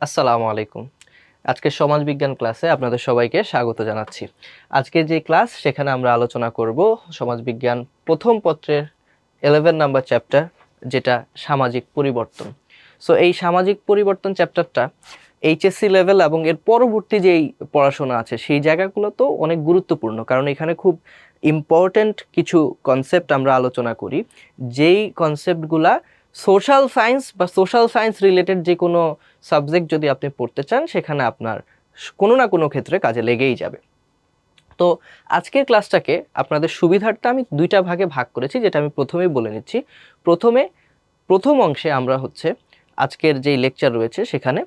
আসসালামু আলাইকুম। আজকে সমাজবিজ্ঞান ক্লাসে আপনাদের সবাইকে স্বাগত জানাচ্ছি। আজকে যে ক্লাস সেখানে আমরা আলোচনা করব সমাজবিজ্ঞান প্রথম পত্রের 11 নাম্বার চ্যাপ্টার, যেটা সামাজিক পরিবর্তন। সো এই সামাজিক পরিবর্তন চ্যাপ্টারটা এইচএসসি লেভেল এবং এর পরবর্তী যেই পড়াশোনা আছে সেই জায়গাগুলো তো অনেক গুরুত্বপূর্ণ, কারণ এখানে খুব ইম্পর্ট্যান্ট কিছু কনসেপ্ট আমরা আলোচনা করি, যেই কনসেপ্টগুলা সোশ্যাল সায়েন্স বা সোশ্যাল সায়েন্স রিলেটেড যে কোনো সাবজেক্ট যদি আপনি পড়তে চান সেখানে আপনার কোনো না কোনো ক্ষেত্রে কাজে লেগেই যাবে। তো আজকের ক্লাসটাকে আপনাদের সুবিধার্থে আমি দুইটা ভাগে ভাগ করেছি, যেটা আমি প্রথমেই বলে নিচ্ছি। প্রথম অংশে আমরা আজকের যেই লেকচার রয়েছে সেখানে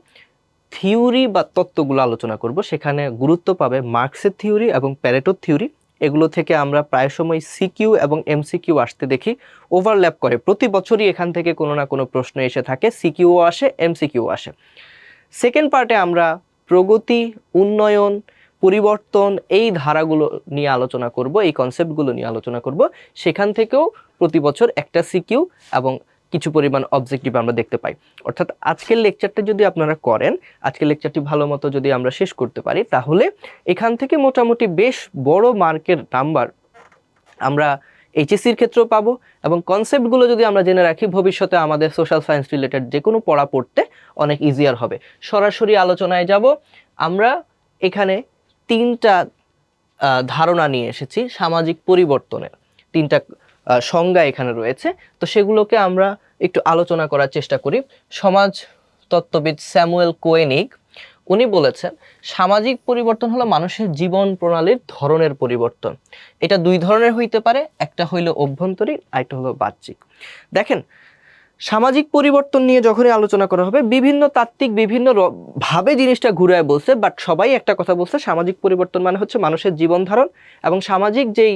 থিওরি বা তত্ত্বগুলো আলোচনা করব। সেখানে গুরুত্ব পাবে মার্কসের থিওরি এবং প্যারেটোর থিওরি। এগুলো থেকে আমরা প্রায় সময় সিকিউ এবং এমসিকিউ আসতে দেখি, ওভারল্যাপ করে। প্রতি বছরই এখান থেকে কোনো না কোনো প্রশ্ন এসে থাকে, সিকিউও আসে, এমসিকিউ আসে। সেকেন্ড পার্টে আমরা প্রগতি, উন্নয়ন, পরিবর্তন এই ধারাগুলো নিয়ে আলোচনা করব, এই কনসেপ্টগুলো নিয়ে আলোচনা করব। সেখান থেকেও প্রতি বছর একটা সিকিউ এবং কিছু পরিমাণ অবজেক্টিভ আমরা দেখতে পাই। অর্থাৎ আজকের লেকচারটা যদি আপনারা করেন, আজকের লেকচারটি ভালো মতো যদি আমরা শেষ করতে পারি, তাহলে এখান থেকে মোটামুটি বেশ বড় মার্কের নাম্বার আমরা এইচএসসির ক্ষেত্রেও পাবো। এবং কনসেপ্টগুলো যদি আমরা জেনে রাখি, ভবিষ্যতে আমাদের সোশ্যাল সায়েন্স রিলেটেড যে কোনো পড়া পড়তে অনেক ইজিয়ার হবে। সরাসরি আলোচনায় যাব। আমরা এখানে তিনটা ধারণা নিয়ে এসেছি সামাজিক পরিবর্তনের। তিনটা সংজ্ঞা এখানে রয়েছে, তো সেগুলোকে আমরা একটু আলোচনা করার চেষ্টা করি। সমাজ তত্ত্ববিদ স্যামুয়েল কোয়েনিগ উনি বলেছেন, সামাজিক পরিবর্তন হলো মানুষের জীবন প্রণালীর ধরনের পরিবর্তন। এটা দুই ধরনের হইতে পারে, একটা হইল অভ্যন্তরীণ, আরেকটা হলো বাহ্যিক। দেখেন, সামাজিক পরিবর্তন নিয়ে যখনই আলোচনা করা হবে, বিভিন্ন তাত্ত্বিক বিভিন্ন ভাবে জিনিসটা ঘুরায় বলছে, বাট সবাই একটা কথা বলছে, সামাজিক পরিবর্তন মানে হচ্ছে মানুষের জীবন ধারণ এবং সামাজিক যেই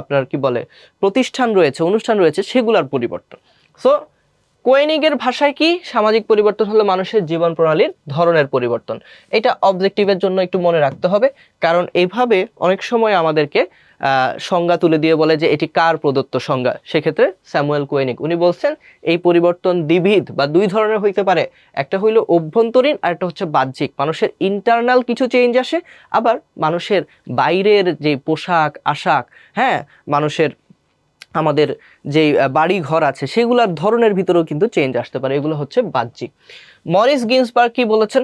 আপনার কি বলে প্রতিষ্ঠান রয়েছে, অনুষ্ঠান রয়েছে, সেগুলার পরিবর্তন। সো কোয়েনিগের ভাষায় কি, সামাজিক পরিবর্তন হলো মানুষের জীবন প্রণালীর ধরনের পরিবর্তন। এটা অবজেক্টিভের জন্য একটু মনে রাখতে হবে, কারণ এইভাবে অনেক সময় আমাদেরকে সংজ্ঞা তুলে দিয়ে বলে যে এটি কার প্রদত্ত সংজ্ঞা। সেক্ষেত্রে স্যামুয়েল কোয়েনিগ উনি বলছেন এই পরিবর্তন দ্বিবিধ বা দুই ধরনের হইতে পারে। একটা হইল অভ্যন্তরীণ, আর একটা হচ্ছে বাহ্যিক। মানুষের ইন্টারনাল কিছু চেঞ্জ আসে, আবার মানুষের বাইরের যে পোশাক আশাক, হ্যাঁ, মানুষের আমাদের যে বাড়ি ঘর আছে সেগুলোর ধরনের ভিতরেও কিন্তু চেঞ্জ আসতে পারে। এগুলো হচ্ছে বাহ্যিক। মরিস গিন্সবার্গ কি বলেছেন?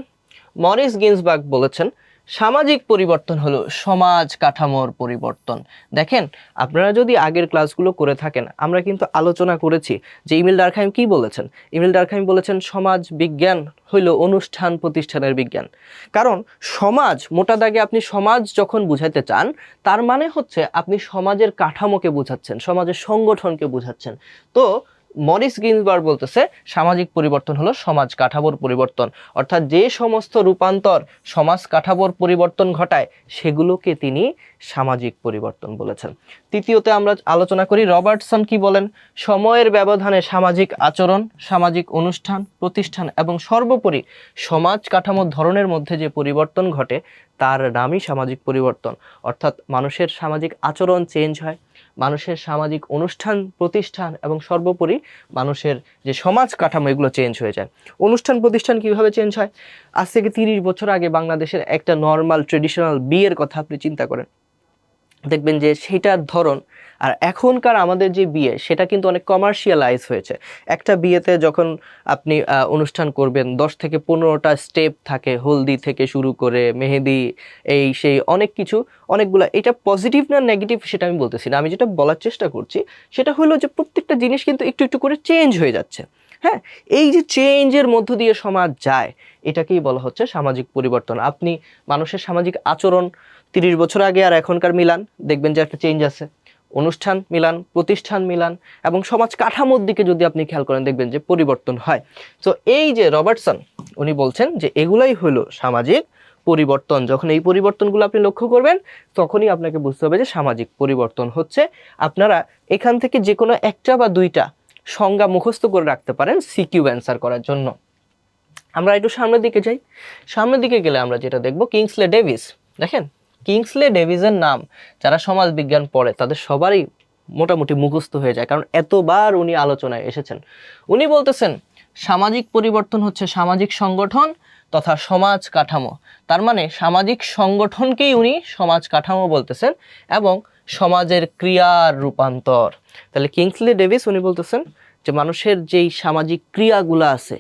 মরিস গিন্সবার্গ বলেছেন সামাজিক পরিবর্তন হলো সমাজ কাঠামোর পরিবর্তন। দেখেন, আপনারা যদি আগের ক্লাসগুলো করে থাকেন, আমরা কিন্তু আলোচনা করেছি যে ইমিল ডারখাইম কি বলেছেন। ইমিল ডারখাইম বলেছেন সমাজ বিজ্ঞান হইল অনুষ্ঠান প্রতিষ্ঠানের বিজ্ঞান। কারণ সমাজ, মোটা দাগে আপনি সমাজ যখন বুঝাইতে চান, তার মানে হচ্ছে আপনি সমাজের কাঠামোকে বুঝাচ্ছেন, সমাজের সংগঠনকে বুঝাচ্ছেন। তো মরিস গিন্সবার্গ বলতেছে সামাজিক পরিবর্তন হলো সমাজ কাঠামোর পরিবর্তন, অর্থাৎ যে সমস্ত রূপান্তর সমাজ কাঠামোর পরিবর্তন ঘটায় সেগুলোকে তিনি সামাজিক পরিবর্তন বলেছেন। তৃতীয়তে আমরা আলোচনা করি রবার্টসন কি বলেন, সময়ের ব্যবধানে সামাজিক আচরণ, সামাজিক অনুষ্ঠান, প্রতিষ্ঠান এবং সর্বোপরি সমাজ কাঠামোর ধরনের মধ্যে যে পরিবর্তন ঘটে তার নামই সামাজিক পরিবর্তন। অর্থাৎ মানুষের সামাজিক আচরণ চেঞ্জ হয়, মানুষের সামাজিক অনুষ্ঠান প্রতিষ্ঠান এবং সর্বোপরি মানুষের যে সমাজ কাঠামো এগুলো চেঞ্জ হয়ে যায়। অনুষ্ঠান প্রতিষ্ঠান কিভাবে চেঞ্জ হয়? আজ থেকে 30 বছর আগে বাংলাদেশের একটা নর্মাল ট্রেডিশনাল বিয়ের কথা আপনি চিন্তা করেন, দেখবেন যে সেটার ধরন আর এখনকার আমাদের যে বিয়ে সেটা কিন্তু অনেক কমার্শিয়ালাইজ হয়েছে। একটা বিয়েতে যখন আপনি অনুষ্ঠান করবেন, 10 থেকে 15টা স্টেপ থাকে, হলদি থেকে শুরু করে মেহেদি, এই সেই অনেক কিছু, অনেকগুলো। এটা পজিটিভ না নেগেটিভ সেটা আমি বলতেছি না, আমি যেটা বলার চেষ্টা করছি সেটা হলো যে প্রত্যেকটা জিনিস কিন্তু একটু একটু করে চেঞ্জ হয়ে যাচ্ছে। হ্যাঁ, এই যে চেঞ্জের মধ্য দিয়ে সমাজ যায়, এটাকেই বলা হচ্ছে সামাজিক পরিবর্তন। আপনি মানুষের সামাজিক আচরণ 30 বছর আগে আর এখনকার মিলান, দেখবেন যে একটা চেঞ্জ আছে। অনুষ্ঠান মিলান, প্রতিষ্ঠান মিলান এবং সমাজ কাঠামোর দিকে যদি আপনি খেয়াল করেন, দেখবেন যে পরিবর্তন হয়। তো এই যে রবার্টসন উনি বলছেন যে এগুলাই হলো সামাজিক পরিবর্তন। যখন এই পরিবর্তনগুলো আপনি লক্ষ্য করবেন, তখনই আপনাকে বুঝতে হবে যে সামাজিক পরিবর্তন হচ্ছে। আপনারা এখান থেকে যে কোনো একটা বা দুইটা সংজ্ঞা মুখস্থ করে রাখতে পারেন সিকিউ অ্যান্সার করার জন্য। আমরা একটু সামনের দিকে যাই। সামনের দিকে গেলে আমরা যেটা দেখব, কিংসলে ডেভিস। দেখেন, কিংসলে ডেভিসের নাম যারা সমাজ বিজ্ঞান পড়ে তাদের সবারই মোটামুটি মুখস্থ হয়ে যায়, কারণ এতবার উনি আলোচনায় এসেছেন। উনি বলতেছেন সামাজিক পরিবর্তন হচ্ছে সামাজিক সংগঠন তথা সমাজ কাঠামো। তার মানে সামাজিক সংগঠনকেই উনি সমাজ কাঠামো বলতেছেন এবং সমাজের ক্রিয়ার রূপান্তর। তাহলে কিংসলি ডেভিস উনি বলতেছেন যে মানুষের যেই সামাজিক ক্রিয়াগুলো আছে,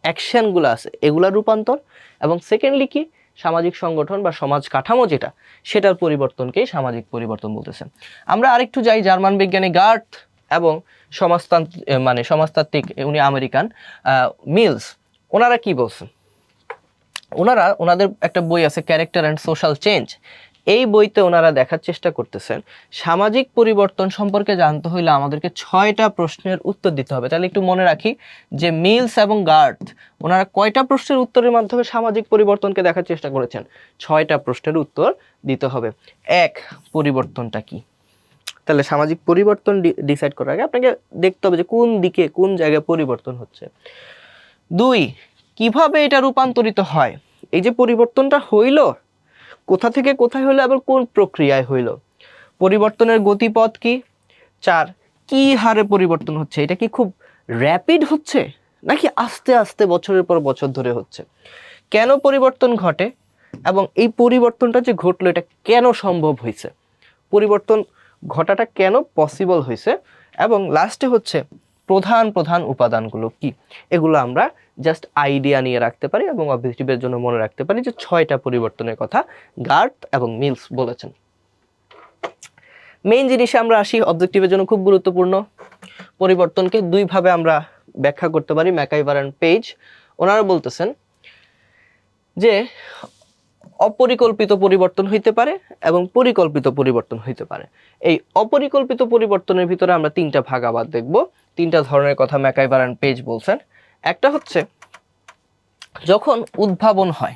অ্যাকশনগুলো আছে, এগুলার রূপান্তর, এবং সেকেন্ডলি কি সামাজিক সংগঠন বা সমাজ কাঠামো যেটা, সেটার পরিবর্তনকেই সামাজিক পরিবর্তন বলতেছেন। আমরা আরেকটু যাই, জার্মান বিজ্ঞানী গার্থ এবং সমাজতান্ত্রিক উনি আমেরিকান মিলস, ওনারা কি বলছেন? ওনাদের একটা বই আছে ক্যারেক্টার অ্যান্ড সোশ্যাল চেঞ্জ। এই বইতে ওনারা দেখার চেষ্টা করতেছেন সামাজিক পরিবর্তন সম্পর্কে জানতে হইলে আমাদেরকে 6টা প্রশ্নের উত্তর দিতে হবে। তাহলে একটু মনে রাখি যে মিলস এবং গার্থ ওনারা কয়টা প্রশ্নের উত্তরের মাধ্যমে সামাজিক পরিবর্তনকে দেখার চেষ্টা করেছেন? 6টা প্রশ্নের উত্তর দিতে হবে। 1, পরিবর্তনটা কি? তাহলে সামাজিক পরিবর্তন ডিসাইড করার আগে আপনাকে দেখতে হবে যে কোন দিকে, কোন জায়গায় পরিবর্তন হচ্ছে। 2, কিভাবে এটা রূপান্তরিত হয়? এই যে পরিবর্তনটা হইল, কোথা থেকে কোথায় হইলো, আবার কোন প্রক্রিয়ায় হইল? পরিবর্তনের গতিপথ কি? 4, কি হারে পরিবর্তন হচ্ছে? এটা কি খুব র্যাপিড হচ্ছে নাকি আস্তে আস্তে বছরের পর বছর ধরে হচ্ছে? কেন পরিবর্তন ঘটে এবং এই পরিবর্তনটা যে ঘটলো এটা কেন সম্ভব হয়েছে? পরিবর্তন ঘটাটা কেন পসিবল হয়েছে? এবং লাস্টে হচ্ছে প্রধান প্রধান উপাদানগুলো কি? এগুলো আমরা জাস্ট আইডিয়া নিয়ে রাখতে পারি এবং অবজেক্টিভের জন্য মনে রাখতে পারি যে 6টা পরিবর্তনের কথা গার্থ এবং মিলস বলেছেন। মেইন জিনিসে আমরা আসি, অবজেক্টিভের জন্য খুব গুরুত্বপূর্ণ। পরিবর্তনকে 2 ভাবে আমরা ব্যাখ্যা করতে পারি। ম্যাকাইভার এন্ড পেজ ওনারা বলতেছেন যে অপরিকল্পিত পরিবর্তন হইতে পারে এবং পরিকল্পিত পরিবর্তন হইতে পারে। এই অপরিকল্পিত পরিবর্তনের ভিতরে আমরা 3টা ভাগ আবার দেখব। 3টা ধরনের কথা ম্যাকাইভার এন্ড পেজ বলছেন। একটা হচ্ছে যখন উদ্ভাবন হয়,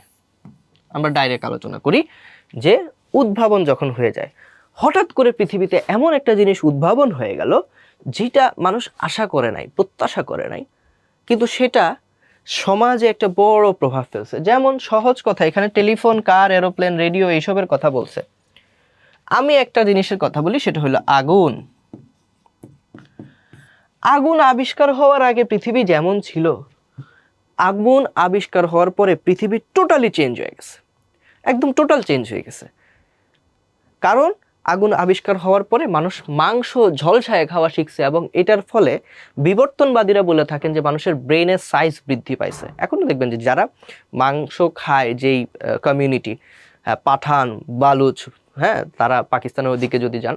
আমরা ডাইরেক্ট আলোচনা করি যে উদ্ভাবন যখন হয়ে যায়, হঠাৎ করে পৃথিবীতে এমন একটা জিনিস উদ্ভাবন হয়ে গেল যেটা মানুষ আশা করে নাই, প্রত্যাশা করে নাই, কিন্তু সেটা সমাজে একটা বড় প্রভাব ফেলছে। যেমন সহজ কথা, এখানে টেলিফোন, কার, এরোপ্লেন, রেডিও এইসবের কথা বলছে। আমি একটা জিনিসের কথা বলি, সেটা হলো আগুন। আগুন আবিষ্কার হওয়ার আগে পৃথিবী যেমন ছিল, আগুন আবিষ্কার হওয়ার পরে পৃথিবী টোটালি চেঞ্জ হয়ে গেছে, একদম টোটাল চেঞ্জ হয়ে গেছে। কারণ আগুন আবিষ্কার হওয়ার পরে মানুষ মাংস ঝলসায় খাওয়া শিখছে এবং এটার ফলে বিবর্তনবাদীরা বলে থাকেন যে মানুষের ব্রেনের সাইজ বৃদ্ধি পাইছে। এখনও দেখবেন যে যারা মাংস খায়, যেই কমিউনিটি, পাঠান, বালুচ, তারা পাকিস্তানের ওদিকে যদি যান,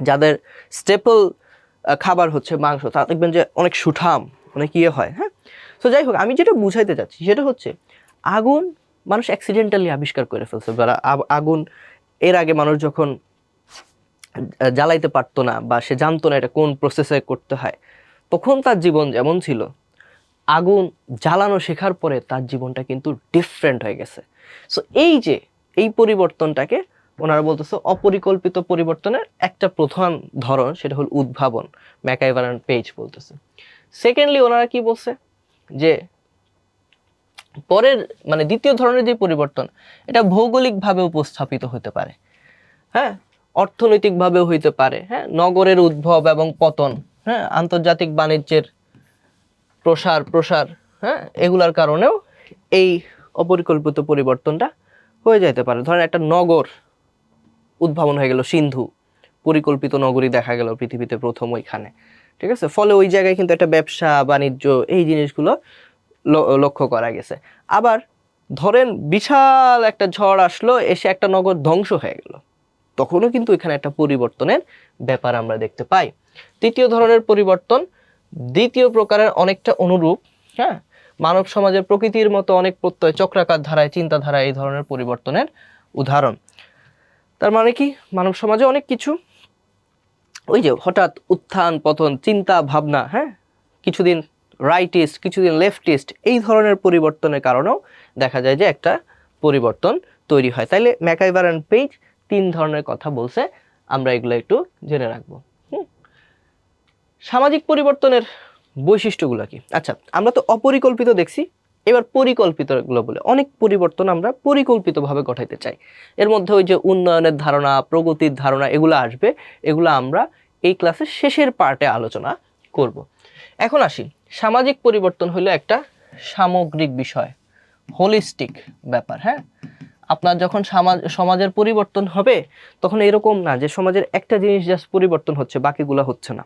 যাদের স্টেপল খাবার হচ্ছে মাংস, তা দেখবেন যে অনেক সুঠাম, অনেক ইয়ে হয়। তো যাই হোক, আমি যেটা বুঝাইতে চাচ্ছি সেটা হচ্ছে আগুন মানুষ অ্যাক্সিডেন্টালি আবিষ্কার করে ফেলছে। আগুন এর আগে মানুষ যখন জ্বালাইতে পারতো না বা সে জানতো না এটা কোন প্রসেসে করতে হয়, তখন তার জীবন যেমন ছিল, আগুন জ্বালানো শেখার পরে তার জীবনটা কিন্তু ডিফারেন্ট হয়ে গেছে। সো এই পরিবর্তনটাকে ওনারা বলতেছে অপরিকল্পিত পরিবর্তনের একটা প্রধান ধরন, সেটা হল উদ্ভাবন। ম্যাকাইভার এন্ড পেজ বলতেছে। সেকেন্ডলি ওনারা কি বলছে যে পরের দ্বিতীয় ধরনের যে পরিবর্তন, এটা ভৌগোলিকভাবে উপস্থাপিত হতে পারে, অর্থনৈতিকভাবেও হইতে পারে, নগরের উদ্ভব এবং পতন, আন্তর্জাতিক বাণিজ্যের প্রসার, এগুলার কারণেও এই অপরিকল্পিত পরিবর্তনটা হয়ে যেতে পারে। ধরেন একটা নগর উদ্ভাবন হয়ে গেল, সিন্ধু, পরিকল্পিত নগরী দেখা গেল পৃথিবীতে প্রথম ওইখানে, ঠিক আছে? ফলে ওই জায়গায় কিন্তু একটা ব্যবসা বাণিজ্য, এই জিনিসগুলো লক্ষ্য করা গেছে। আবার ধরেন বিশাল একটা ঝড় আসলো, এসে একটা নগর ধ্বংস হয়ে গেল, তখনও কিন্তু এখানে একটা পরিবর্তনের ব্যাপার আমরা দেখতে পাই। তৃতীয় ধরনের পরিবর্তন দ্বিতীয় প্রকারের অনেকটা অনুরূপ, মানব সমাজের প্রকৃতির মতো অনেক প্রত্যয়, চক্রাকার ধারায়, চিন্তাধারায় এই ধরনের পরিবর্তনের উদাহরণ। তার মানে কি, মানব সমাজে অনেক কিছু ওই যে হঠাৎ উত্থান পতন, চিন্তা ভাবনা, কিছুদিন রাইটিস্ট, কিছুদিন লেফটিস্ট, এই ধরনের পরিবর্তনের কারণেও দেখা যায় যে একটা পরিবর্তন তৈরি হয়। তাইলে ম্যাকাইভার এন্ড পেজ 3 ধরনের কথা বলছে, আমরা এগুলো একটু জেনে রাখবো। সামাজিক পরিবর্তনের বৈশিষ্ট্যগুলো কি? আচ্ছা, আমরা তো অপরিকল্পিত দেখছি, এবার পরিকল্পিতগুলো বলে। অনেক পরিবর্তন আমরা পরিকল্পিতভাবে ঘটাইতে চাই। এর মধ্যে ওই যে উন্নয়নের ধারণা, প্রগতির ধারণা, এগুলো আসবে। এগুলো আমরা এই ক্লাসের শেষের পার্টে আলোচনা করব। এখন আসি সামাজিক পরিবর্তন হলো একটা সামগ্রিক বিষয়, হোলিস্টিক ব্যাপার। হ্যাঁ, আপনার যখন সমাজের পরিবর্তন হবে তখন এরকম না যে সমাজের একটা জিনিস জাস্ট পরিবর্তন হচ্ছে বাকিগুলো হচ্ছে না।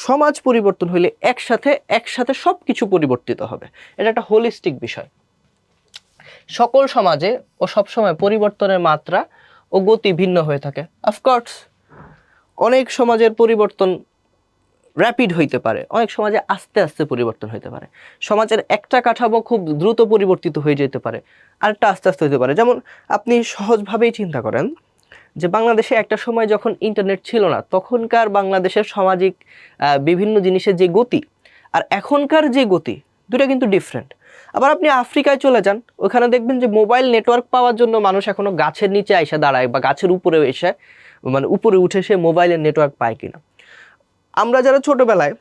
সমাজ পরিবর্তন হইলে একসাথে সব কিছু পরিবর্তিত হবে। এটা একটা হোলিস্টিক বিষয়। সকল সমাজে ও সবসময় পরিবর্তনের মাত্রা ও গতি ভিন্ন হয়ে থাকে। অফকোর্স অনেক সমাজের পরিবর্তন র্যাপিড হইতে পারে, অনেক সমাজে আস্তে আস্তে পরিবর্তন হইতে পারে। সমাজের একটা কাঠামো খুব দ্রুত পরিবর্তিত হয়ে যেতে পারে, আরেকটা আস্তে আস্তে হইতে পারে। যেমন আপনি সহজভাবেই চিন্তা করেন যে বাংলাদেশে একটা সময় যখন ইন্টারনেট ছিল না, তখনকার বাংলাদেশের সামাজিক বিভিন্ন জিনিসের যে গতি আর এখনকার যে গতি, দুটো কিন্তু ডিফারেন্ট। আবার আপনি আফ্রিকায় চলে যান, ওখানে দেখবেন যে মোবাইল নেটওয়ার্ক পাওয়ার জন্য মানুষ এখনো গাছের নিচে এসে দাঁড়ায় বা গাছের উপরে এসে উপরে উঠে সে মোবাইলের নেটওয়ার্ক পায় কিনা। আমরা যারা ছোটবেলায়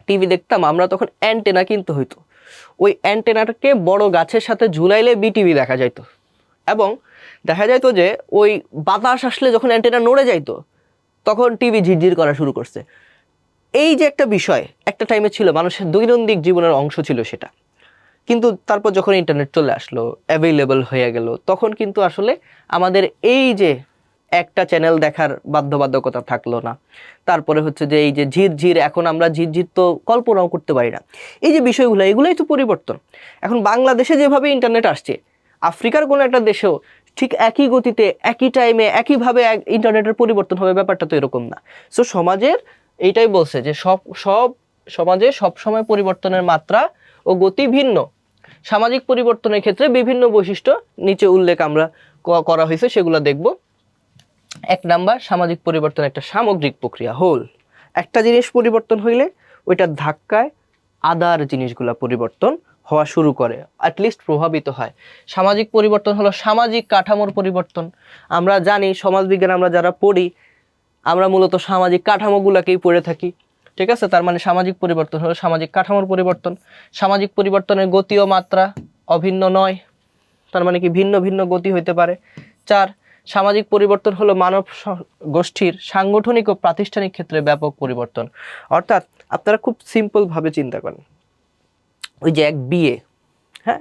টিভি দেখতাম, আমরা তখন অ্যান্টেনা কিনতে হইতো, ওই অ্যান্টেনাটাকে বড় গাছের সাথে ঝুলাইলে বিটিভি দেখা যাইতো, এবং দেখা যাইতো যে ওই বাতাস আসলে যখন অ্যান্টেনা নড়ে যাইতো তখন টিভি ঝিরঝির করা শুরু করছে। এই যে একটা বিষয় একটা টাইমে ছিল, মানুষের দৈনন্দিন জীবনের অংশ ছিল সেটা। কিন্তু তারপর যখন ইন্টারনেট চলে আসলো, অ্যাভেলেবল হয়ে গেল, তখন কিন্তু আসলে আমাদের এই যে একটা চ্যানেল দেখার বাধ্যবাধকতা থাকলো না। তারপরে হচ্ছে যে এই যে ঝিরঝির, এখন আমরা ঝিরঝির তো কল্পনাও করতে পারি না। এই যে বিষয়গুলো, এগুলোই তো পরিবর্তন। এখন বাংলাদেশে যেভাবে ইন্টারনেট আসছে, আফ্রিকার কোনো একটা দেশেও ঠিক একই গতিতে একই টাইমে একইভাবে ইন্টারনেটের পরিবর্তন হবে, ব্যাপারটা তো এরকম না। সো সমাজের এইটাই বলছে যে সব সমাজে সবসময় পরিবর্তনের মাত্রা ও গতি ভিন্ন। সামাজিক পরিবর্তনের ক্ষেত্রে বিভিন্ন বৈশিষ্ট্য নিচে উল্লেখ আমরা করা হয়েছে, সেগুলো দেখব। 1 নাম্বার, সামাজিক পরিবর্তন একটা সামগ্রিক প্রক্রিয়া, হোল। একটা জিনিস পরিবর্তন হইলে ওইটার ধাক্কায় আদার জিনিসগুলো পরিবর্তন হওয়া শুরু করে, অ্যাটলিস্ট প্রভাবিত হয়। সামাজিক পরিবর্তন হলো সামাজিক কাঠামোর পরিবর্তন। আমরা জানি সমাজবিজ্ঞান আমরা যারা পড়ি, আমরা মূলত সামাজিক কাঠামোগুলোকেই পড়ে থাকি, ঠিক আছে। তার মানে সামাজিক পরিবর্তন হলো সামাজিক কাঠামোর পরিবর্তন। সামাজিক পরিবর্তনের গতি ও মাত্রা অভিন্ন নয়, তার মানে কি ভিন্ন ভিন্ন গতি হইতে পারে। 4, সামাজিক পরিবর্তন হলো মানব গোষ্ঠীর সাংগঠনিক ও প্রাতিষ্ঠানিক ক্ষেত্রে ব্যাপক পরিবর্তন। অর্থাৎ আপনারা খুব সিম্পল ভাবে চিন্তা করেন, ওই যে এক বিয়ে, হ্যাঁ,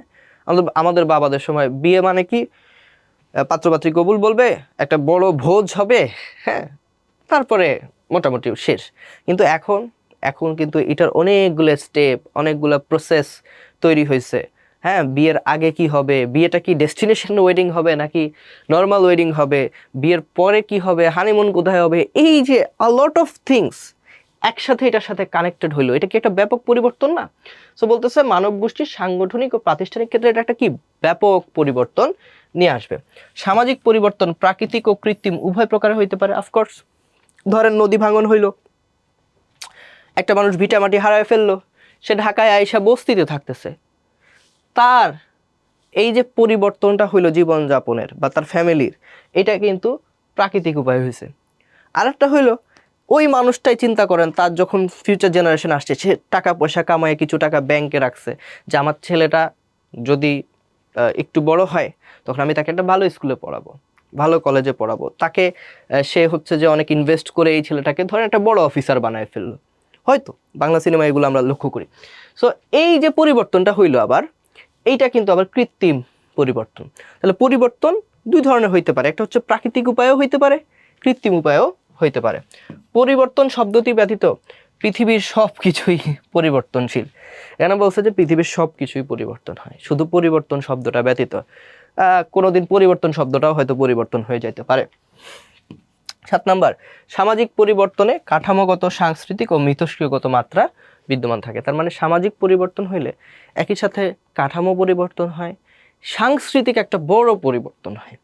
আমাদের বাবাদের সময় বিয়ে মানে কি, পাত্রপাত্রী কবুল বলবে, একটা বড় ভোজ হবে, হ্যাঁ, তারপরে মোটামুটি শেষ। কিন্তু এখন কিন্তু এটার অনেকগুলো স্টেপ, অনেকগুলো প্রসেস তৈরি হয়েছে। হ্যাঁ, বিয়ের আগে কি হবে, বিয়েটা কি ডেস্টিনেশন ওয়েডিং হবে নাকি নর্মাল ওয়েডিং হবে, বিয়ের পরে কি হবে, হানিমুন কোথায় হবে, এই যে আ লট অফ থিংস একসাথে এটার সাথে কানেক্টেড হইলো, এটা কি একটা ব্যাপক পরিবর্তন না? সো বলতেছে মানব গোষ্ঠীর সাংগঠনিক ও প্রাতিষ্ঠানিক ক্ষেত্রে এটা একটা কি ব্যাপক পরিবর্তন নিয়ে আসবে। সামাজিক পরিবর্তন প্রাকৃতিক ও কৃত্রিম উভয় প্রকারে হইতে পারে। অফকোর্স, ধরেন নদী ভাঙন হইলো, একটা মানুষ ভিটামাটি হারায় ফেললো, সে ঢাকায় আইসা বস্তিতে থাকতেছে, তার এই যে পরিবর্তনটা হইলো জীবনযাপনের বা তার ফ্যামিলির, এটা কিন্তু প্রাকৃতিক উপায় হয়েছে। আরেকটা হইলো ওই মানুষটাই চিন্তা করেন, তার যখন ফিউচার জেনারেশন আসছে, সে টাকা পয়সা কামায় কিছু টাকা ব্যাংকে রাখছে, যে আমার ছেলেটা যদি একটু বড় হয় তখন আমি তাকে একটা ভালো স্কুলে পড়াবো, ভালো কলেজে পড়াবো, তাকে সে হচ্ছে যে অনেক ইনভেস্ট করে এই ছেলেটাকে ধরেন একটা বড় অফিসার বানায় ফেললো, হয়তো বাংলা সিনেমা এগুলো আমরা লক্ষ্য করি। সো এই যে পরিবর্তনটা হইলো, আবার এইটা কিন্তু আবার কৃত্রিম পরিবর্তন। তাহলে পরিবর্তন 2 ধরনের হইতে পারে, একটা হচ্ছে প্রাকৃতিক উপায়ও হইতে পারে, কৃত্রিম উপায়ও হইতে পারে। পরিবর্তন শব্দটি ব্যতীত পৃথিবীর সব কিছুই পরিবর্তনশীল। এখানে বলছে যে পৃথিবীর সব কিছুই পরিবর্তন হয়, শুধু পরিবর্তন শব্দটা ব্যতীত। কোনোদিন পরিবর্তন শব্দটাও হয়তো পরিবর্তন হয়ে যেতে পারে। 7 নাম্বার, সামাজিক পরিবর্তনে কাঠামোগত, সাংস্কৃতিক ও মিথস্ক্রিয়গত মাত্রা বিদ্যমান থাকে। তার মানে সামাজিক পরিবর্তন হইলে একই সাথে কাঠামো পরিবর্তন হয়, সাংস্কৃতিক একটা বড় পরিবর্তন হয়।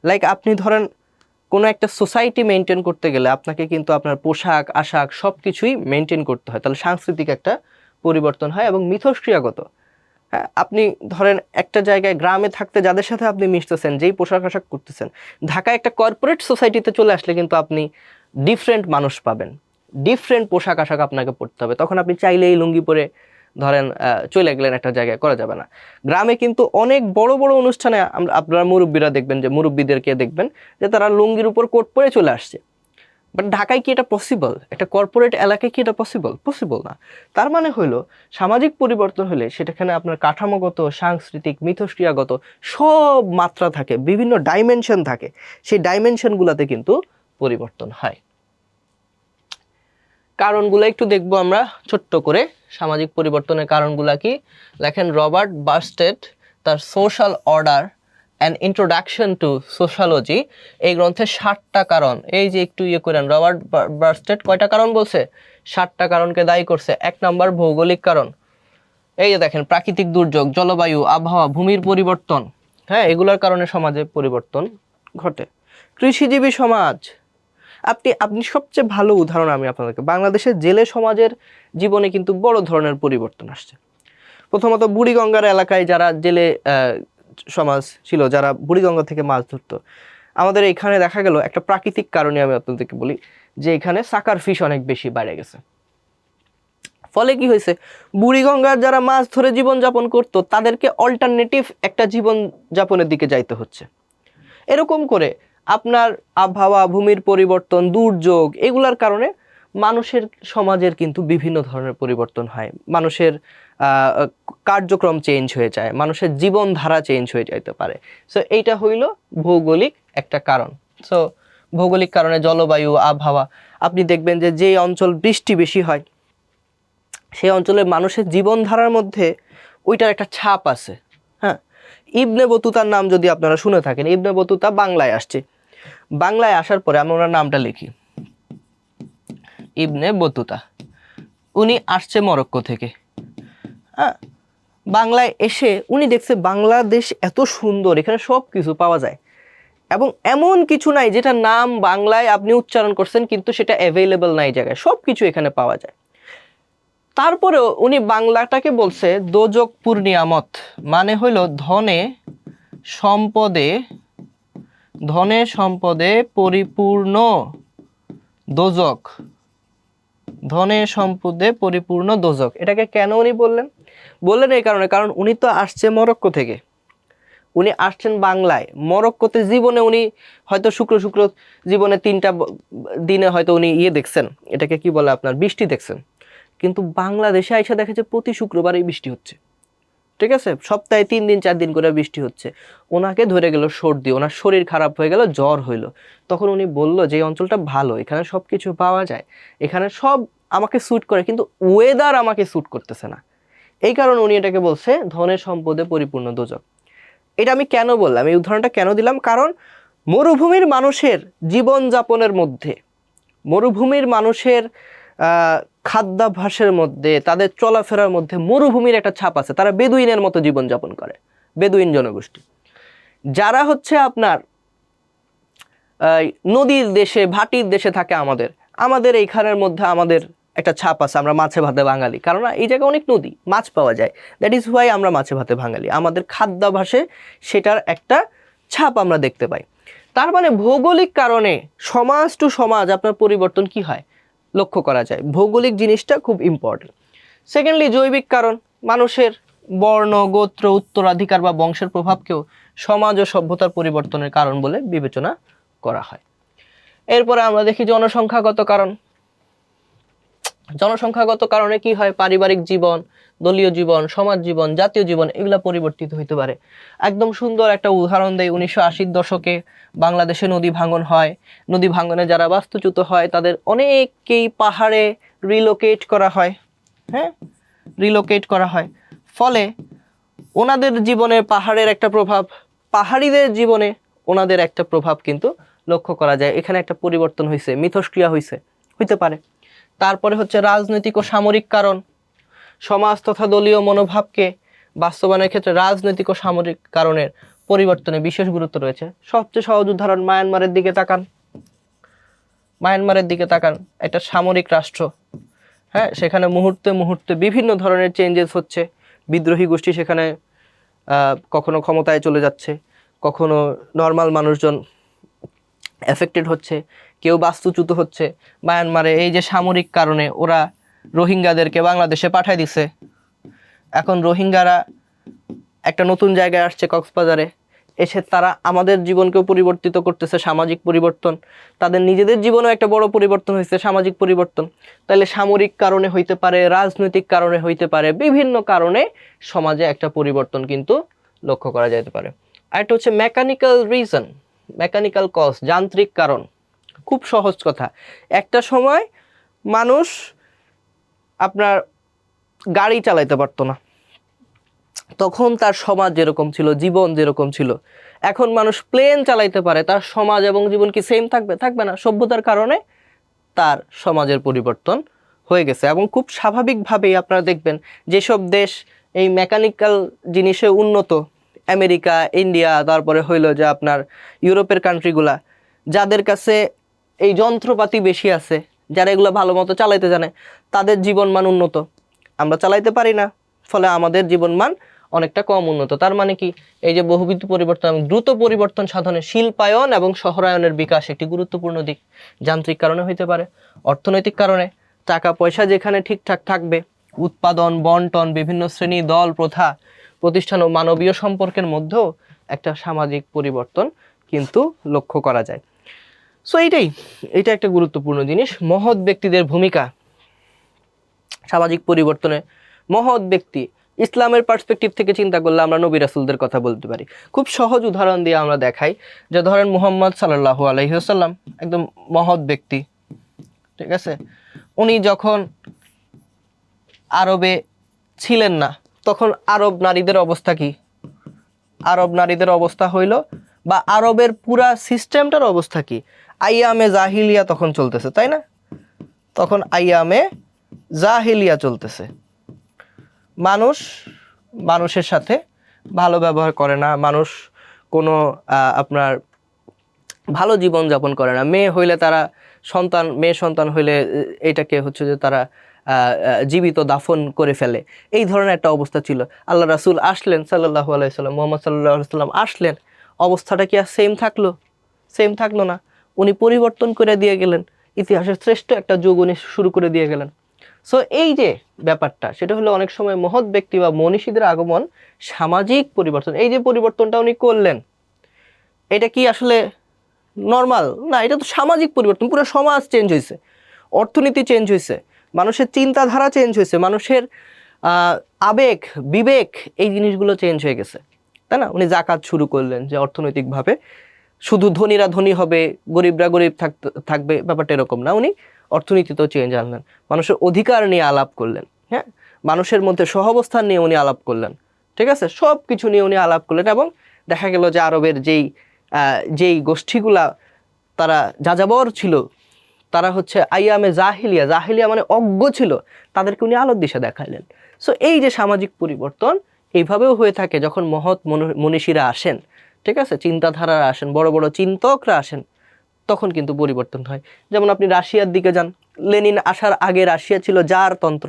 লাইক আপনি ধরেন কোনো একটা সোসাইটি মেনটেন করতে গেলে আপনাকে কিন্তু আপনার পোশাক আশাক সব কিছুই মেনটেন করতে হয়, তাহলে সাংস্কৃতিক একটা পরিবর্তন হয়। এবং মিথস্ক্রিয়াগত, হ্যাঁ, আপনি ধরেন একটা জায়গায় গ্রামে থাকতে যাদের সাথে আপনি মিশতেছেন, যেই পোশাক আশাক করতেছেন, ঢাকায় একটা কর্পোরেট সোসাইটিতে চলে আসলে কিন্তু আপনি ডিফারেন্ট মানুষ পাবেন, ডিফারেন্ট পোশাক আশাক আপনাকে পরতে হবে। তখন আপনি চাইলেই লুঙ্গি পরে ধরেন চলে গেলেন একটা জায়গায়, করা যাবে না। গ্রামে কিন্তু অনেক বড় বড় অনুষ্ঠানে আপনারা মুরব্বীরা দেখবেন, যে মুরব্বীদেরকে দেখবেন যে তারা লুঙ্গির উপর কোট পরে চলে আসছে, বাট ঢাকায় কি এটা পসিবল? একটা কর্পোরেট এলাকায় কি এটা পসিবল? পসিবল না। তার মানে হলো সামাজিক পরিবর্তন হলে সেটাখানে আপনার কাঠামোগত, সাংস্কৃতিক, মিথস্ক্রিয়াগত সব মাত্রা থাকে, বিভিন্ন ডাইমেনশন থাকে, সেই ডাইমেনশনগুলোতে কিন্তু পরিবর্তন হয়। কারণগুলো একটু দেখবো আমরা ছোট্ট করে। সামাজিক পরিবর্তনের কারণগুলো কি? লেখেন রবার্ট বার্স্টেড তার social order and introduction to sociology এই গ্রন্থে 60টা কারণ, এই যে একটু করেন, রবার্ট বার্স্টেড কয়টা কারণ বলছে? 60টা কারণকে দায়ী করছে। 1 নম্বর ভৌগোলিক কারণ, এই যে দেখেন প্রাকৃতিক দুর্যোগ, জলবায়ু, আবহাওয়া, ভূমির পরিবর্তন, হ্যাঁ, এগুলোর কারণে সমাজে পরিবর্তন ঘটে। কৃষিজীবী সমাজ, আপনি সবচেয়ে ভালো উদাহরণ আমি আপনাদেরকে, বাংলাদেশের জেলে সমাজের জীবনে কিন্তু বড় ধরনের পরিবর্তন আসছে। প্রথমত বুড়িগঙ্গার এলাকায় যারা জেলে সমাজ ছিল, যারা বুড়িগঙ্গা থেকে মাছ ধরতো, আমাদের এখানে দেখা গেল একটা প্রাকৃতিক কারণে আমি আপনাদেরকে বলি যে এখানে সাকার ফিশ অনেক বেশি বেড়ে গেছে। ফলে কি হয়েছে, বুড়িগঙ্গার যারা মাছ ধরে জীবনযাপন করতো তাদেরকে অল্টারনেটিভ একটা জীবন যাপনের দিকে যাইতে হচ্ছে। এরকম করে আপনার আবহাওয়া, ভূমির পরিবর্তন, দুর্যোগ, এগুলার কারণে মানুষের সমাজের কিন্তু বিভিন্ন ধরনের পরিবর্তন হয়। মানুষের কার্যক্রম চেঞ্জ হয়ে যায়, মানুষের জীবনধারা চেঞ্জ হয়ে যাইতে পারে। সো এইটা হইল ভৌগোলিক একটা কারণ। সো ভৌগোলিক কারণে জলবায়ু, আবহাওয়া, আপনি দেখবেন যে যে অঞ্চল বৃষ্টি বেশি হয় সেই অঞ্চলের মানুষের জীবনধারার মধ্যে ওইটার একটা ছাপ আছে। হ্যাঁ, ইবনে বতুতার নাম যদি আপনারা শুনে থাকেন, ইবনে বতুতা বাংলায় আসছে। বাংলায় আসার পরে আমি ওনার নামটা লিখি, ইবনে বতুতা। উনি আসছে মরক্কো থেকে। হ্যাঁ, বাংলায় এসে উনি দেখছে বাংলাদেশ এত সুন্দর, এখানে সব কিছু পাওয়া যায় এবং এমন কিছু নাই যেটা নাম বাংলায় আপনি উচ্চারণ করছেন কিন্তু সেটা অ্যাভেলেবল নাই জায়গায়, সব কিছু এখানে পাওয়া যায়। তারপরেও উনি বাংলাটাকে বলছে দোজকপুর নিয়ামত, মানে হইল ধনে সম্পদে পরিপূর্ণ দোজক, ধনে সম্পদে পরিপূর্ণ দোজক। এটাকে কেন উনি বললেন এই কারণে, কারণ উনি তো আসছে মরক্কো থেকে, উনি আসছেন বাংলায়। মরক্কোতে জীবনে উনি হয়তো শুক্র জীবনে 3টা দিনে হয়তো উনি দেখছেন, এটাকে কি বলে আপনার বৃষ্টি দেখছেন, কিন্তু বাংলাদেশে আইসা দেখে যে প্রতি শুক্রবারই বৃষ্টি হচ্ছে। ঠিক আছে, সপ্তাহে 3 দিন 4 দিন করে বৃষ্টি হচ্ছে। ওনাকে ধরে গেল সর্দি, ওনার শরীর খারাপ হয়ে গেল, জ্বর হইলো। তখন উনি বলল যে এই অঞ্চলটা ভালো, এখানে সব কিছু পাওয়া যায়, এখানে সব আমাকে স্যুট করে, কিন্তু ওয়েদার আমাকে স্যুট করতেছে না। এই কারণে উনি এটাকে বলছে ধনে সম্পদে পরিপূর্ণ দোজক। এটা আমি কেন বললাম, এই উদাহরণটা কেন দিলাম, কারণ মরুভূমির মানুষের জীবনযাপনের মধ্যে, মরুভূমির মানুষের খাদ্যাভ্যাসের মধ্যে, তাদের চলাফেরার মধ্যে মরুভূমির একটা ছাপ আছে। তারা বেদুইনের মতো জীবনযাপন করে, বেদুইন জনগোষ্ঠী। যারা হচ্ছে আপনার নদীর দেশে, ভাটির দেশে থাকে, আমাদের এইখানের মধ্যে আমাদের একটা ছাপ আছে, আমরা মাছে ভাতে বাঙালি, কারণ এই জায়গায় অনেক নদী, মাছ পাওয়া যায়। দ্যাট ইজ হোয়াই আমরা মাছে ভাতে বাঙালি, আমাদের খাদ্যাভ্যাসে সেটার একটা ছাপ আমরা দেখতে পাই। তার মানে ভৌগোলিক কারণে সমাজ টু সমাজ আপনার পরিবর্তন কি হয় লক্ষ্য করা যায়। ভৌগোলিক জিনিসটা খুব ইম্পর্টেন্ট। সেকেন্ডলি জৈবিক কারণ, মানুষের বর্ণ, গোত্র, উত্তরাধিকার বা বংশের প্রভাবকেও সমাজ ও সভ্যতার পরিবর্তনের কারণ বলে বিবেচনা করা হয়। এরপরে আমরা দেখি জনসংখ্যাগত কারণ। জনসংখ্যাগত কারণে কি হয়, পারিবারিক জীবন, দলীয় জীবন, সমাজ জীবন, জাতীয় জীবন, এগুলা পরিবর্তিত হইতে পারে। একদম সুন্দর একটা উদাহরণ দেয়, 1980-র দশকে বাংলাদেশে নদী ভাঙন হয়। নদী ভাঙনে যারা বাস্তুচ্যুত হয় তাদের অনেককেই পাহাড়ে রিলোকেট করা হয়। হ্যাঁ, রিলোকেট করা হয়। ফলে ওনাদের জীবনে পাহাড়ের একটা প্রভাব, পাহাড়িদের জীবনে ওনাদের একটা প্রভাব কিন্তু লক্ষ্য করা যায়। এখানে একটা পরিবর্তন হয়েছে, মিথস্ক্রিয়া হইতে পারে। তারপরে হচ্ছে রাজনৈতিক ও সামরিক কারণ। সমাজ তথা দলীয় মনোভাবকে বাস্তবায়নের ক্ষেত্রে রাজনৈতিক ও সামরিক কারণের পরিবর্তনে বিশেষ গুরুত্ব রয়েছে। সবচেয়ে সহজ উদাহরণ মায়ানমারের দিকে তাকান। মায়ানমারের দিকে তাকান, একটা সামরিক রাষ্ট্র। হ্যাঁ, সেখানে মুহূর্তে মুহূর্তে বিভিন্ন ধরনের চেঞ্জেস হচ্ছে। বিদ্রোহী গোষ্ঠী সেখানে কখনো ক্ষমতায় চলে যাচ্ছে, কখনো নর্মাল মানুষজন এফেক্টেড হচ্ছে, কেউ বাস্তুচ্যুত হচ্ছে। মায়ানমারে এই যে সামরিক কারণে ওরা রোহিঙ্গাদেরকে বাংলাদেশে পাঠায় দিছে। এখন রোহিঙ্গারা একটা নতুন জায়গায় আসছে, কক্সবাজারে। এসে তারা আমাদের জীবনকেও পরিবর্তিত করতেছে, সামাজিক পরিবর্তন, তাদের নিজেদের জীবনেও একটা বড় পরিবর্তন হয়েছে, সামাজিক পরিবর্তন। তাহলে সামরিক কারণে হইতে পারে, রাজনৈতিক কারণে হইতে পারে, বিভিন্ন কারণে সমাজে একটা পরিবর্তন কিন্তু লক্ষ্য করা যেতে পারে। আর একটা হচ্ছে মেকানিক্যাল রিজন, মেকানিক্যাল কজ, যান্ত্রিক কারণ। খুব সহজ কথা, একটা সময় মানুষ আপনার গাড়ি চালাইতে পারতো না, তখন তার সমাজ যেরকম ছিল, জীবন যেরকম ছিল। এখন মানুষ প্লেন চালাইতে পারে, তার সমাজ এবং জীবন কি সেম থাকবে? থাকবে না। সভ্যতার কারণে তার সমাজের পরিবর্তন হয়ে গেছে। এবং খুব স্বাভাবিকভাবেই আপনারা দেখবেন যেসব দেশ এই মেকানিক্যাল জিনিসে উন্নত, আমেরিকা, ইন্ডিয়া, তারপরে হইলো যে আপনার ইউরোপের কান্ট্রিগুলা, যাদের কাছে এই যন্ত্রপাতি বেশি আছে, যারা এগুলো ভালো মতো চালাইতে জানে, তাদের জীবনমান উন্নত। আমরা চালাইতে পারি না, ফলে আমাদের জীবনমান অনেকটা কম উন্নত। তার মানে কি, এই যে বহুবিধ পরিবর্তন, দ্রুত পরিবর্তন সাধনে শিল্পায়ন এবং শহরায়নের বিকাশ একটি গুরুত্বপূর্ণ দিক। যান্ত্রিক কারণে হইতে পারে, অর্থনৈতিক কারণে, টাকা পয়সা যেখানে ঠিকঠাক থাকবে, উৎপাদন, বন্টন, বিভিন্ন শ্রেণী, দল, প্রথা, প্রতিষ্ঠান ও মানবীয় সম্পর্কের মধ্যেও একটা সামাজিক পরিবর্তন কিন্তু লক্ষ্য করা যায়। সো এইটা একটা গুরুত্বপূর্ণ জিনিস। মহৎ ব্যক্তিদের ভূমিকা সামাজিক পরিবর্তনে। মহৎ ব্যক্তি, ইসলামের পার্সপেক্টিভ থেকে চিন্তা করলে আমরা নবী রাসূলদের কথা বলতে পারি। খুব সহজ উদাহরণ দিয়ে আমরা দেখাই, যে ধরেন মুহাম্মদ সাল্লাল্লাহু আলাইহি ওয়াসাল্লাম একদম মহৎ ব্যক্তি, ঠিক আছে? উনি যখন আরবে ছিলেন না, তখন আরব নারীদের অবস্থা কি? আরব নারীদের অবস্থা হইল, বা আরবের পুরা সিস্টেমটার অবস্থা কি? আইয়ামে জাহিলিয়া তখন চলতেছে, তাই না? তখন আইয়ামে জাহিলিয়া চলতেছে। মানুষের সাথে ভালো ব্যবহার করে না, মানুষ কোনো আপনার ভালো জীবন যাপন করে না। মেয়ে হইলে তারা মেয়ে সন্তান হইলে এটাকে হচ্ছে যে তারা জীবিত দাফন করে ফেলে। এই ধরনের একটা অবস্থা ছিল। আল্লাহ রাসূল আসলেন সাল্লাল্লাহু আলাইহি সাল্লাম, মুহাম্মদ সাল্লাল্লাহু আলাইহি সাল্লাম আসলেন, অবস্থাটা কি আর সেম থাকলো? সেম থাকলো না। উনি পরিবর্তন করে দিয়ে গেলেন, ইতিহাসের শ্রেষ্ঠ একটা যুগ উনি শুরু করে দিয়ে গেলেন। সো এই যে ব্যাপারটা, সেটা হলো অনেক সময় মহৎ ব্যক্তি বা মনীষীদের আগমন সামাজিক পরিবর্তন। এই যে পরিবর্তনটা উনি করলেন, এটা কি আসলে নর্মাল না? এটা তো সামাজিক পরিবর্তন। পুরো সমাজ চেঞ্জ হয়েছে, অর্থনীতি চেঞ্জ হয়েছে, মানুষের চিন্তাধারা চেঞ্জ হয়েছে, মানুষের আবেগ, বিবেক, এই জিনিসগুলো চেঞ্জ হয়ে গেছে, তাই না? উনি যাকাত শুরু করলেন, যে অর্থনৈতিকভাবে শুধু ধনীরা ধনী হবে, গরিবরা গরিব থাকবে, ব্যাপারটা এরকম না। উনি অর্থনীতিতেও চেঞ্জ আনলেন, মানুষের অধিকার নিয়ে আলাপ করলেন, হ্যাঁ, মানুষের মধ্যে সহাবস্থান নিয়ে উনি আলাপ করলেন, ঠিক আছে? সব কিছু নিয়ে উনি আলাপ করলেন। এবং দেখা গেল যে আরবের যেই গোষ্ঠীগুলা তারা যাযাবর ছিল, তারা হচ্ছে আইয়ামে জাহিলিয়া মানে অজ্ঞ ছিল, তাদেরকে উনি আলোর দিশা দেখাইলেন। সো এই যে সামাজিক পরিবর্তন এইভাবেও হয়ে থাকে যখন মহৎ মনীষীরা আসেন, ঠিক আছে, চিন্তাধারারা আসেন, বড় বড় চিন্তকরা আসেন, তখন কিন্তু পরিবর্তন হয়। যেমন আপনি রাশিয়ার দিকে যান, লেনিন আসার আগে রাশিয়া ছিল জারতন্ত্র,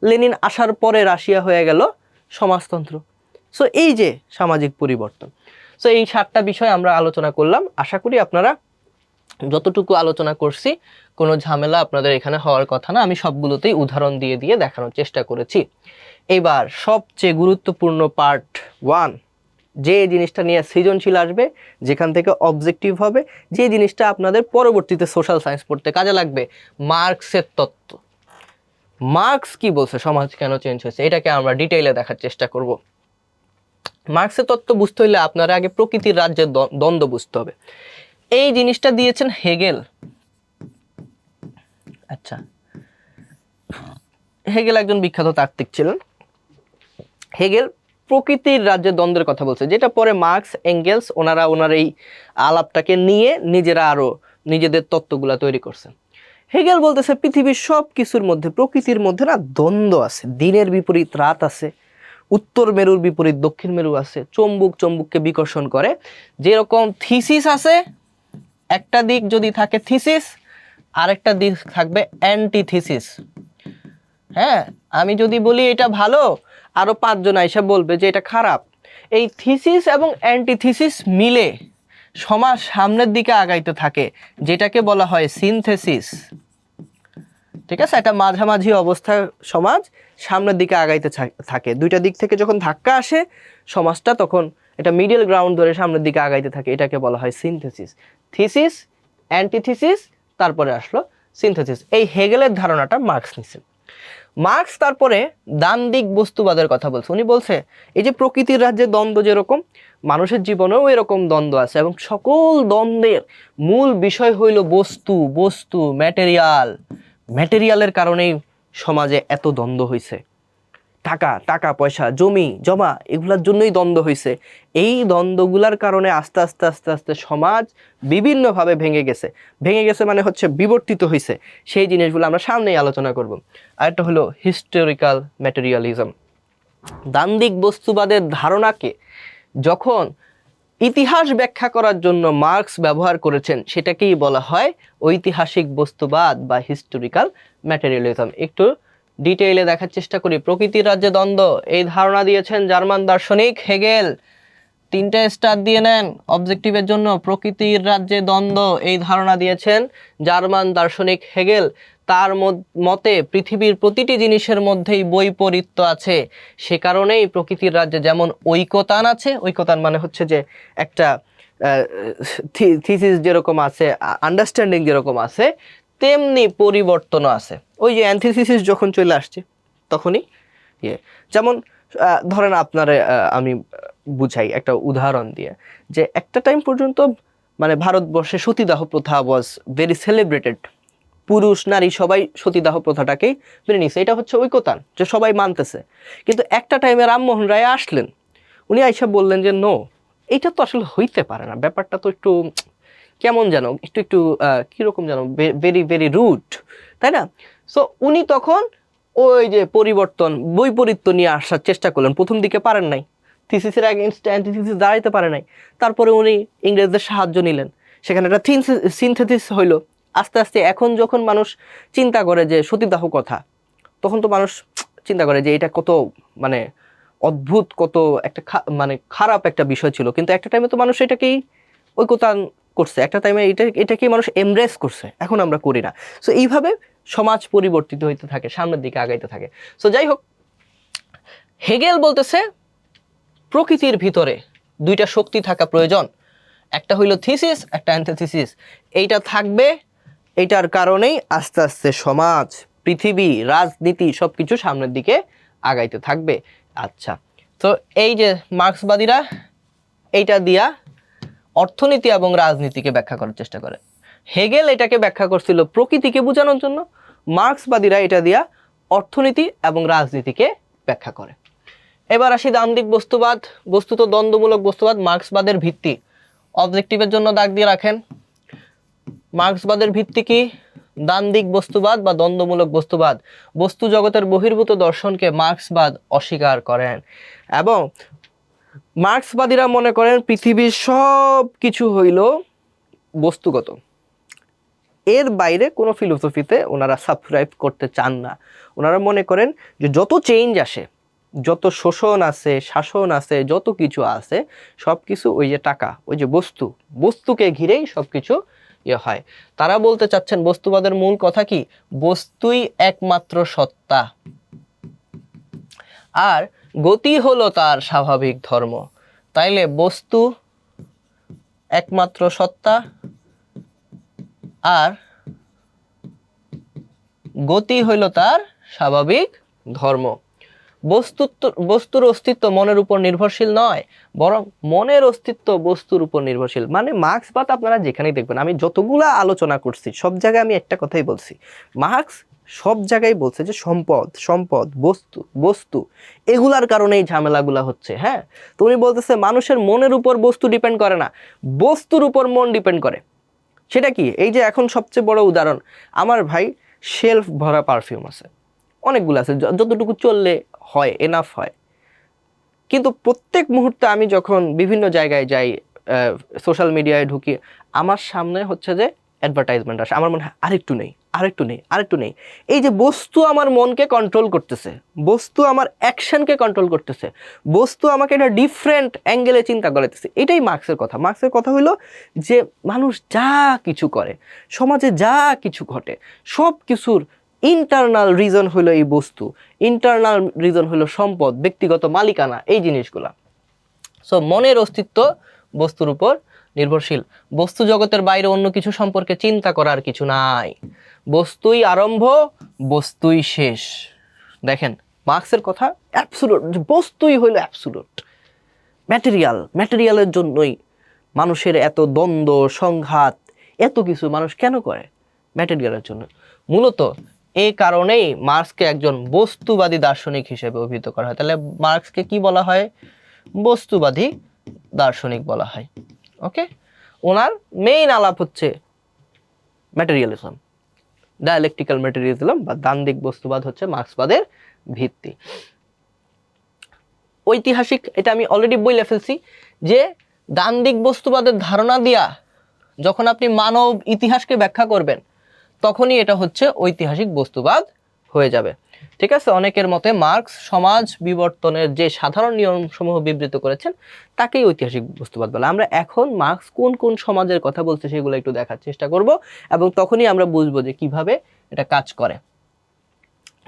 লেনিন আসার পরে রাশিয়া হয়ে গেল সমাজতন্ত্র। সো এই যে সামাজিক পরিবর্তন। সো এই 7টা বিষয় আমরা আলোচনা করলাম। আশা করি আপনারা যতটুকু আলোচনা করছি কোনো ঝামেলা আপনাদের এখানে হওয়ার কথা না। আমি সবগুলোতেই উদাহরণ দিয়ে দিয়ে দেখানোর চেষ্টা করেছি। এবার সবচেয়ে গুরুত্বপূর্ণ পার্ট 1, যে জিনিসটা নিয়ে সৃজনশীল আসবে, যেখান থেকে অবজেক্টিভ হবে, যে জিনিসটা আপনাদের পরবর্তীতে সোশ্যাল সায়েন্স পড়তে কাজে লাগবে, মার্কসের তত্ত্ব। মার্কস কি বলছে, সমাজ কেন চেঞ্জ হয়েছে, এটাকে আমরা ডিটেইলে দেখার চেষ্টা করব। মার্কসের তত্ত্ব বুঝতে হলে আপনারা আগে প্রকৃতির রাজ্যের দ্বন্দ্ব বুঝতে হবে। এই জিনিসটা দিয়েছেন হেগেল। আচ্ছা, হেগেল একজন বিখ্যাত তাত্ত্বিক ছিলেন। হেগেল প্রকৃতির রাজ্যের দ্বন্দ্বের কথা বলছে, যেটা পরে মার্কস, এঙ্গেলস ওনার এই আলাপটাকে নিয়ে নিজেরা আরো নিজেদের তত্ত্বগুলা তৈরি করছেন। হেগেল বলতেছে পৃথিবীর সব কিছুর মধ্যে, প্রকৃতির মধ্যে না দ্বন্দ্ব আছে, দিনের বিপরীত রাত আছে, উত্তর মেরুর বিপরীত দক্ষিণ মেরু আছে, চুম্বককে বিকর্ষণ করে। যেরকম থিসিস আছে, একটা দিক যদি থাকে থিসিস, আরেকটা দিক থাকবে অ্যান্টিথিসিস। হ্যাঁ, আমি যদি বলি এটা ভালো, আরো 5 জন এসে বলবে যে এটা খারাপ। এই থিসিস এবং অ্যান্টিথিসিস মিলে সমাজ সামনের দিকে আগাইতে থাকে, যেটাকে বলা হয় সিনথেসিস। ঠিক আছে, একটা মাঝামাঝি অবস্থায় সমাজ সামনের দিকে আগাইতে থাকে। দুইটা দিক থেকে যখন ধাক্কা আসে, সমাজটা তখন এটা মিডল গ্রাউন্ড ধরে সামনের দিকে আগাইতে থাকে, এটাকে বলা হয় সিনথেসিস। থিসিস, অ্যান্টিথিসিস, তারপরে আসলো সিনথেসিস। এই হেগেলের ধারণাটা মার্কস নিছে। মার্কস তারপরে দ্বান্দ্বিক বস্তুবাদের কথা বলছে। উনি বলছে এই যে প্রকৃতির রাজ্যে দ্বন্দ্ব যেরকম, মানুষের জীবনেও এরকম দ্বন্দ্ব আছে, এবং সকল দ্বন্দ্বের মূল বিষয় হইল বস্তু, বস্তু, ম্যাটেরিয়াল। ম্যাটেরিয়ালের কারণেই সমাজে এত দ্বন্দ্ব হয়েছে। টাকা, টাকা পয়সা, জমি জমা, এগুলোর জন্যই দ্বন্দ্ব হয়েছে। এই দ্বন্দ্বগুলার কারণে আস্তে আস্তে আস্তে আস্তে সমাজ বিভিন্নভাবে ভেঙে গেছে। ভেঙে গেছে মানে হচ্ছে বিবর্তিত হয়েছে। সেই জিনিসগুলো আমরা সামনেই আলোচনা করব। আরেকটা হলো হিস্টোরিক্যাল ম্যাটেরিয়ালিজম। দ্বান্দ্বিক বস্তুবাদের ধারণাকে যখন ইতিহাস ব্যাখ্যা করার জন্য মার্কস ব্যবহার করেছেন, সেটাকেই বলা হয় ঐতিহাসিক বস্তুবাদ বা হিস্টোরিক্যাল ম্যাটেরিয়ালিজম। একটু ডিটেইলে দেখার চেষ্টা করি। প্রকৃতির রাজ্যে দ্বন্দ্ব, এই ধারণা দিয়েছেন জার্মান দার্শনিক হেগেল। 3টে স্টার দিয়ে নেন অবজেক্টিভের জন্য। প্রকৃতির রাজ্যে দ্বন্দ্ব, এই ধারণা দিয়েছেন জার্মান দার্শনিক হেগেল। তার মতে পৃথিবীর প্রতিটি জিনিসের মধ্যেই বৈপরীত্য আছে। সে কারণেই প্রকৃতির রাজ্যে যেমন ঐকতান আছে, ঐকতান মানে হচ্ছে যে একটা থিসিস যেরকম আছে, আন্ডারস্ট্যান্ডিং যেরকম আছে, তেমনি পরিবর্তনও আছে। ওই যে অ্যান্টিথিসিস যখন চলে আসছে তখনই যেমন ধরেন আপনারে আমি বুঝাই একটা উদাহরণ দিয়ে, যে একটা টাইম পর্যন্ত মানে ভারতবর্ষে সতীদাহ প্রথা ওয়াজ ভেরি সেলিব্রেটেড। পুরুষ নারী সবাই সতীদাহ প্রথাটাকেই মেনে নিছে, এটা হচ্ছে ঐকতান, যে সবাই মানতেছে। কিন্তু একটা টাইমে রামমোহন রায় আসলেন, উনি আইসা বললেন যে নো, এটা তো আসলে হইতে পারে না, ব্যাপারটা তো একটু কেমন যেন একটু একটু কীরকম যেন ভেরি ভেরি রুট, তাই না? সো উনি তখন ওই যে পরিবর্তন, বৈপরীত্য নিয়ে আসার চেষ্টা করলেন। প্রথম দিকে পারেন নাই, থিসিসের এগেইনস্ট অ্যান্টিথিসিস দাঁড়াইতে পারে নাই। তারপরে উনি ইংরেজদের সাহায্য নিলেন, সেখানে একটা সিনথেসিস হইল। আস্তে আস্তে এখন যখন মানুষ চিন্তা করে যে সতীদাহ কথা, তখন তো মানুষ চিন্তা করে যে এটা কত মানে অদ্ভুত, কত একটা মানে খারাপ একটা বিষয় ছিল। কিন্তু একটা টাইমে তো মানুষ এটাকেই ঐকতান করছে, একটা টাইমে এটাকেই মানুষ এমব্রেস করছে, এখন আমরা করি না। সো এইভাবে সমাজ পরিবর্তিত হইতে থাকে, সামনের দিকে আগাইতে থাকে। সো যাই হোক, হেগেল বলতেছে প্রকৃতির ভিতরে 2টা শক্তি থাকা প্রয়োজন, একটা হইল থিসিস, একটা অ্যান্টিথিসিস। এইটা থাকবে, এইটার কারণেই আস্তে আস্তে সমাজ, পৃথিবী, রাজনীতি সবকিছু সামনের দিকে আগাইতে থাকবে। আচ্ছা, তো এই যে মার্ক্সবাদীরা এইটা দিয়া অর্থনীতি এবং রাজনীতিকে ব্যাখ্যা করার চেষ্টা করে। হেগেল এটাকে ব্যাখ্যা করছিল প্রকৃতিকে বোঝানোর জন্য, মার্ক্সবাদীরা এটা দিয়া অর্থনীতি এবং রাজনীতিকে ব্যাখ্যা করে। এবার আসি দ্বান্দ্বিক বস্তুবাদ। বস্তুত দ্বন্দ্বমূলক বস্তুবাদ মার্ক্সবাদের ভিত্তি। অবজেক্টিভের জন্য দাগ দিয়ে রাখেন। মার্ক্সবাদের ভিত্তি কি? দ্বান্দ্বিক বস্তুবাদ বা দ্বন্দ্বমূলক বস্তুবাদ। বস্তু জগতের বহির্ভূত দর্শনকে মার্ক্সবাদ অস্বীকার করেন, এবং মার্ক্সবাদীরা মনে করেন পৃথিবীর সব কিছু হইল বস্তুগত, এর বাইরে কোনো ফিলোসফিতে ওনারা সাবস্ক্রাইব করতে চান না। ওনারা মনে করেন যে যত চেঞ্জ আসে, যত শোষণ আছে, শাসন আছে, যত কিছু আছে, সব কিছু ওই যে টাকা, ওই যে বস্তু, বস্তুকে ঘিরেই সব কিছু হয়। তারা বলতে চাচ্ছেন বস্তুবাদের মূল কথা কি? বস্তুই একমাত্র সত্তা, আর গতি হলো তার স্বাভাবিক ধর্ম। তাইলে বস্তু একমাত্র সত্তা, আর গতি হইল তার স্বাভাবিক ধর্ম। বস্তুর অস্তিত্ব মনের উপর নির্ভরশীল নয়, বরং মনের অস্তিত্ব বস্তুর উপর নির্ভরশীল। মানে মার্ক্সবাদ আপনারা যেখানেই দেখবেন, আমি যতগুলা আলোচনা করছি সব জায়গায় আমি একটা কথাই বলছি, মার্ক্স সব জায়গায় বলছে যে সম্পদ, সম্পদ, বস্তু, বস্তু, এগুলার কারণেই ঝামেলাগুলা হচ্ছে। হ্যাঁ, তো উনি বলতেছে মানুষের মনের উপর বস্তু ডিপেন্ড করে না, বস্তুর উপর মন ডিপেন্ড করে। সেটা কি? এই যে এখন সবচেয়ে বড় উদাহরণ, আমার ভাই শেলফ ভরা পারফিউম আছে, অনেকগুলো আছে, যতটুকু চললে হয়, এনাফ হয়। কিন্তু প্রত্যেক মুহূর্তে আমি যখন বিভিন্ন জায়গায় যাই, সোশ্যাল মিডিয়ায় ঢুকি, আমার সামনে হচ্ছে যে অ্যাডভার্টাইজমেন্ট আসে, আমার মনে হয় আরেকটু নেই, আরেকটু নেই, আরেকটু নেই। এই যে বস্তু আমার মনকে কন্ট্রোল করতেছে, বস্তু আমার অ্যাকশনকে কন্ট্রোল করতেছে, বস্তু আমাকে একটা ডিফারেন্ট অ্যাঙ্গেলে চিন্তা করাতেছে। এটাই মার্ক্সের কথা। মার্ক্সের কথা হলো যে মানুষ যা কিছু করে, সমাজে যা কিছু ঘটে, সব কিছুর ইন্টারনাল রিজন হলো এই বস্তু, ইন্টারনাল রিজন হলো সম্পদ, ব্যক্তিগত মালিকানা, এই জিনিসগুলা। সো মনের অস্তিত্ব বস্তুর উপর নির্ভরশীল। বস্তু জগতের বাইরে অন্য কিছু সম্পর্কে চিন্তা করার কিছু নাই। বস্তুই আরম্ভ, বস্তুই শেষ। দেখেন মার্কসের কথা অ্যাবসোলুট, বস্তুই হইল অ্যাবসোলুট। ম্যাটেরিয়ালের জন্যই মানুষের এত দ্বন্দ্ব, সংঘাত, এত কিছু মানুষ কেন করে? ম্যাটেরিয়ালের জন্য। মূলত এই কারণেই মার্কসকে একজন বস্তুবাদী দার্শনিক হিসেবে অভিহিত করা হয়। তাহলে মার্কসকে কি বলা হয়? বস্তুবাদী দার্শনিক বলা হয়। ওকে, ওনার মেইন আলাপ হচ্ছে ম্যাটেরিয়ালিজম, ডায়ালেকটিক্যাল ম্যাটেরিয়ালিজম বা দ্বান্দ্বিক বস্তুবাদ হচ্ছে মার্কসবাদের ভিত্তি। ঐতিহাসিক, এটা আমি অলরেডি বলে ফেলছি যে দ্বান্দ্বিক বস্তুবাদের ধারণা দিয়া যখন আপনি মানব ইতিহাসকে ব্যাখ্যা করবেন তখনই এটা হচ্ছে ঐতিহাসিক বস্তুবাদ হয়ে যাবে। ঠিক আছে, অনেকের মতে মার্কস সমাজ বিবর্তনের যে সাধারণ নিয়মসমূহ বিবৃত করেছেন তাকেই ঐতিহাসিক বস্তুবাদ বলে। আমরা এখন মার্কস কোন কোন সমাজের কথা বলছে সেগুলো একটু দেখার চেষ্টা করব এবং তখনই আমরা বুঝবো যে কিভাবে এটা কাজ করে।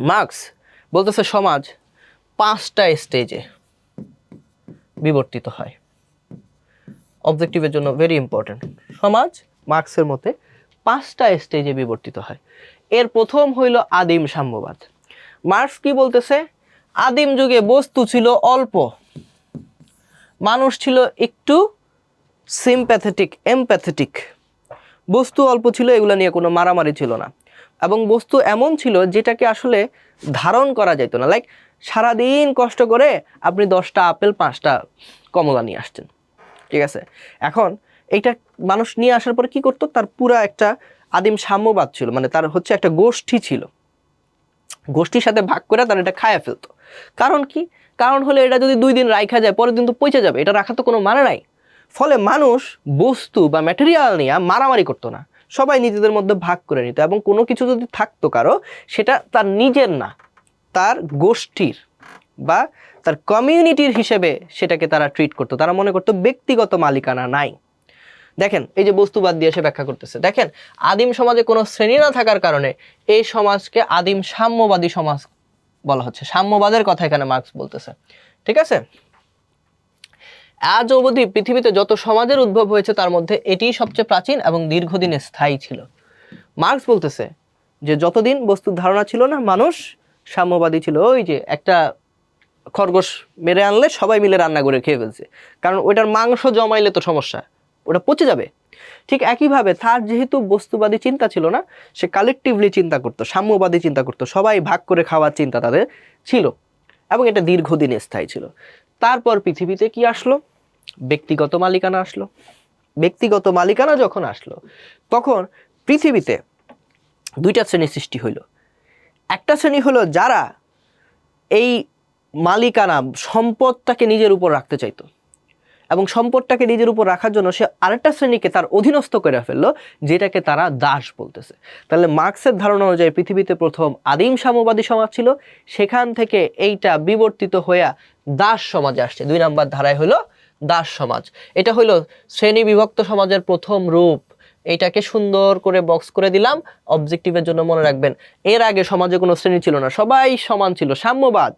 মার্কস বলতেছে সমাজ 5টা স্টেজে বিবর্তিত হয়। অবজেক্টিভের জন্য ভেরি ইম্পর্টেন্ট। সমাজ মার্কসের মতে 5টা স্টেজে বিবর্তিত হয়। এর প্রথম হইল আদিম সাম্যবাদ। মার্কস কি বলতেছে? আদিম যুগে বস্তু ছিল অল্প, মানুষ ছিল একটু সিম্প্যাথেটিক, এমপ্যাথেটিক। বস্তু অল্প ছিল, এগুলো নিয়ে কোনো মারামারি ছিল না, এবং বস্তু এমন ছিল যেটাকে আসলে ধারণ করা যেত না। লাইক সারাদিন কষ্ট করে আপনি 10টা আপেল 5টা কমলা নিয়ে আসছেন, ঠিক আছে? এখন এইটা মানুষ নিয়ে আসার পরে কি করতো? তার পুরা একটা আদিম সাম্যবাদ ছিল, মানে তার হচ্ছে একটা গোষ্ঠী ছিল, গোষ্ঠীর সাথে ভাগ করে তার এটা খায়া ফেলতো। কারণ কি? কারণ হলে এটা যদি 2 দিন রাখা যায় পরের দিন তো পচে যাবে, এটা রাখার তো কোনো মানে নাই। ফলে মানুষ বস্তু বা ম্যাটেরিয়াল নিয়ে মারামারি করতো না, সবাই নিজেদের মধ্যে ভাগ করে নিত, এবং কোনো কিছু যদি থাকতো কারো, সেটা তার নিজের না, তার গোষ্ঠীর বা তার কমিউনিটির হিসেবে সেটাকে তারা ট্রিট করতো। তারা মনে করতো ব্যক্তিগত মালিকানা নাই। দেখেন এই যে বস্তুবাদ দিয়ে সে ব্যাখ্যা করতেছে, দেখেন আদিম সমাজে কোনো শ্রেণী না থাকার কারণে এই সমাজকে আদিম সাম্যবাদী সমাজ বলা হচ্ছে। সাম্যবাদের কথা এখানে মার্কস বলতেছে, ঠিক আছে? আজ অবধি পৃথিবীতে যত সমাজের উদ্ভব হয়েছে তার মধ্যে এটিই সবচেয়ে প্রাচীন এবং দীর্ঘদিন স্থায়ী ছিল। মার্কস বলতেছে যে যতদিন বস্তুর ধারণা ছিল না, মানুষ সাম্যবাদী ছিল। ওই যে একটা খরগোশ মেরে আনলে সবাই মিলে রান্না করে খেয়ে ফেলছে, কারণ ওইটার মাংস জমাইলে তো সমস্যা, ওটা পচে যাবে। ঠিক একইভাবে তার যেহেতু বস্তুবাদী চিন্তা ছিল না, সে কালেকটিভলি চিন্তা করতো, সাম্যবাদী চিন্তা করতো, সবাই ভাগ করে খাওয়ার চিন্তা তাদের ছিল, এবং এটা দীর্ঘদিন স্থায়ী ছিল। তারপর পৃথিবীতে কি আসলো? ব্যক্তিগত মালিকানা আসলো। ব্যক্তিগত মালিকানা যখন আসলো তখন পৃথিবীতে 2টা শ্রেণী সৃষ্টি হইল। একটা শ্রেণী হলো যারা এই মালিকানা সম্পদটাকে নিজের উপর রাখতে চাইতো, এবং সম্পদটাকে নিজের উপর রাখার জন্য সে আরেকটা শ্রেণীকে তার অধীনস্থ করে ফেললো, যেটাকে তারা দাস বলতেছে। তাহলে মার্কসের ধারণা অনুযায়ী পৃথিবীতে প্রথম আদিম সাম্যবাদী সমাজ ছিল, সেখান থেকে এইটা বিবর্তিত হইয়া দাস সমাজে আসছে। 2 নম্বর ধারায় হলো দাস সমাজ। এটা হলো শ্রেণী বিভক্ত সমাজের প্রথম রূপ। এইটাকে সুন্দর করে বক্স করে দিলাম অবজেক্টিভের জন্য, মনে রাখবেন। এর আগে সমাজে কোনো শ্রেণী ছিল না, সবাই সমান ছিল, সাম্যবাদ।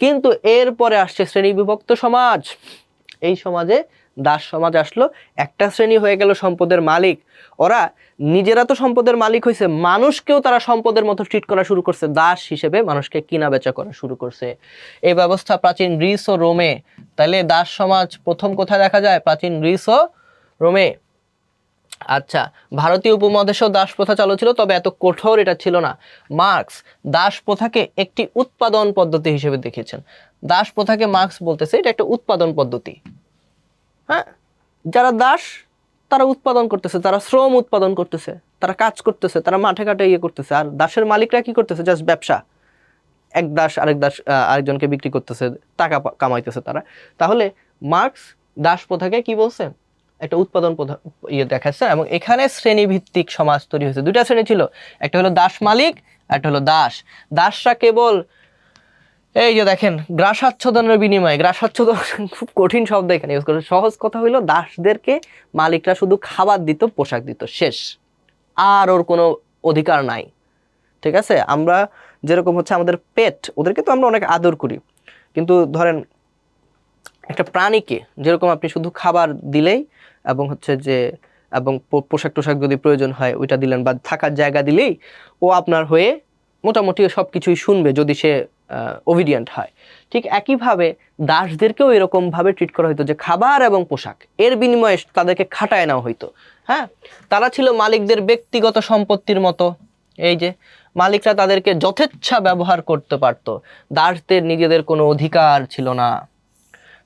কিন্তু এরপরে আসছে শ্রেণী বিভক্ত সমাজ। এই সমাজে দাস সমাজ আসলো। একটা শ্রেণী হয়ে গেল সম্পদের মালিক, ওরা নিজেরা তো সম্পদের মালিক হয়েছে, মানুষকেও তারা সম্পদের মতো ট্রিট করা শুরু করছে, দাস হিসেবে মানুষকে কিনা বেচা করা শুরু করছে। এই ব্যবস্থা প্রাচীন গ্রিস ও রোমে। তাহলে দাস সমাজ প্রথম কোথায় দেখা যায়? প্রাচীন গ্রিস ও রোমে। আচ্ছা, ভারতীয় উপমহাদেশেও দাস প্রথা চালু ছিল, তবে এত কঠোর এটা ছিল না। মার্কস দাস প্রথাকে একটি উৎপাদন পদ্ধতি হিসেবে দেখেছেন। দাস প্রথাকে মার্কস বলতেছে এটা একটা উৎপাদন পদ্ধতি। হ্যাঁ, যারা দাস তারা উৎপাদন করতেছে, তারা শ্রম উৎপাদন করতেছে, তারা কাজ করতেছে, তারা মাঠে ঘাটে ইয়ে করতেছে। আর দাসের মালিকরা কি করতেছে? জাস্ট ব্যবসা, এক দাস আরেকজনকে বিক্রি করতেছে, টাকা কামাইতেছে তারা। তাহলে মার্কস দাস প্রথাকে কি বলছে? একটা উৎপাদন প্রথা দেখাচ্ছে, এবং এখানে শ্রেণীভিত্তিক সমাজ তৈরি হয়েছে। 2টা শ্রেণী ছিল, একটা হলো দাস মালিক, একটা হলো দাস। দাসরা কেবল এই যে দেখেন গ্রাসাচ্ছাদনের বিনিময়ে, গ্রাসাচ্ছাদন খুব কঠিন শব্দ এখানে ইউজ করে। সহজ কথা হইলো দাসদেরকে মালিকরা শুধু খাবার দিত, পোশাক দিত, শেষ। আর ওর কোনো অধিকার নাই, ঠিক আছে? আমরা যেরকম হচ্ছে আমাদের পেট, ওদেরকে তো আমরা অনেক আদর করি, কিন্তু ধরেন একটা প্রাণীকে যেরকম আপনি শুধু খাবার দিলেই এবং হচ্ছে যে এবং পোশাক টোশাক যদি প্রয়োজন হয় ওইটা দিলেন বা থাকার জায়গা দিলেই ও আপনার হয়ে মোটামুটি সব কিছুই শুনবে যদি সে ওবিডিয়েন্ট হয়। ঠিক একইভাবে দাসদেরকেও এরকমভাবে ট্রিট করা হতো যে খাবার এবং পোশাক এর বিনিময়ে তাদেরকে খাটায় নেওয়া হইতো। হ্যাঁ, তারা ছিল মালিকদের ব্যক্তিগত সম্পত্তির মতো। এই যে মালিকরা তাদেরকে যথেচ্ছা ব্যবহার করতে পারতো, দাসদের নিজেদের কোনো অধিকার ছিল না।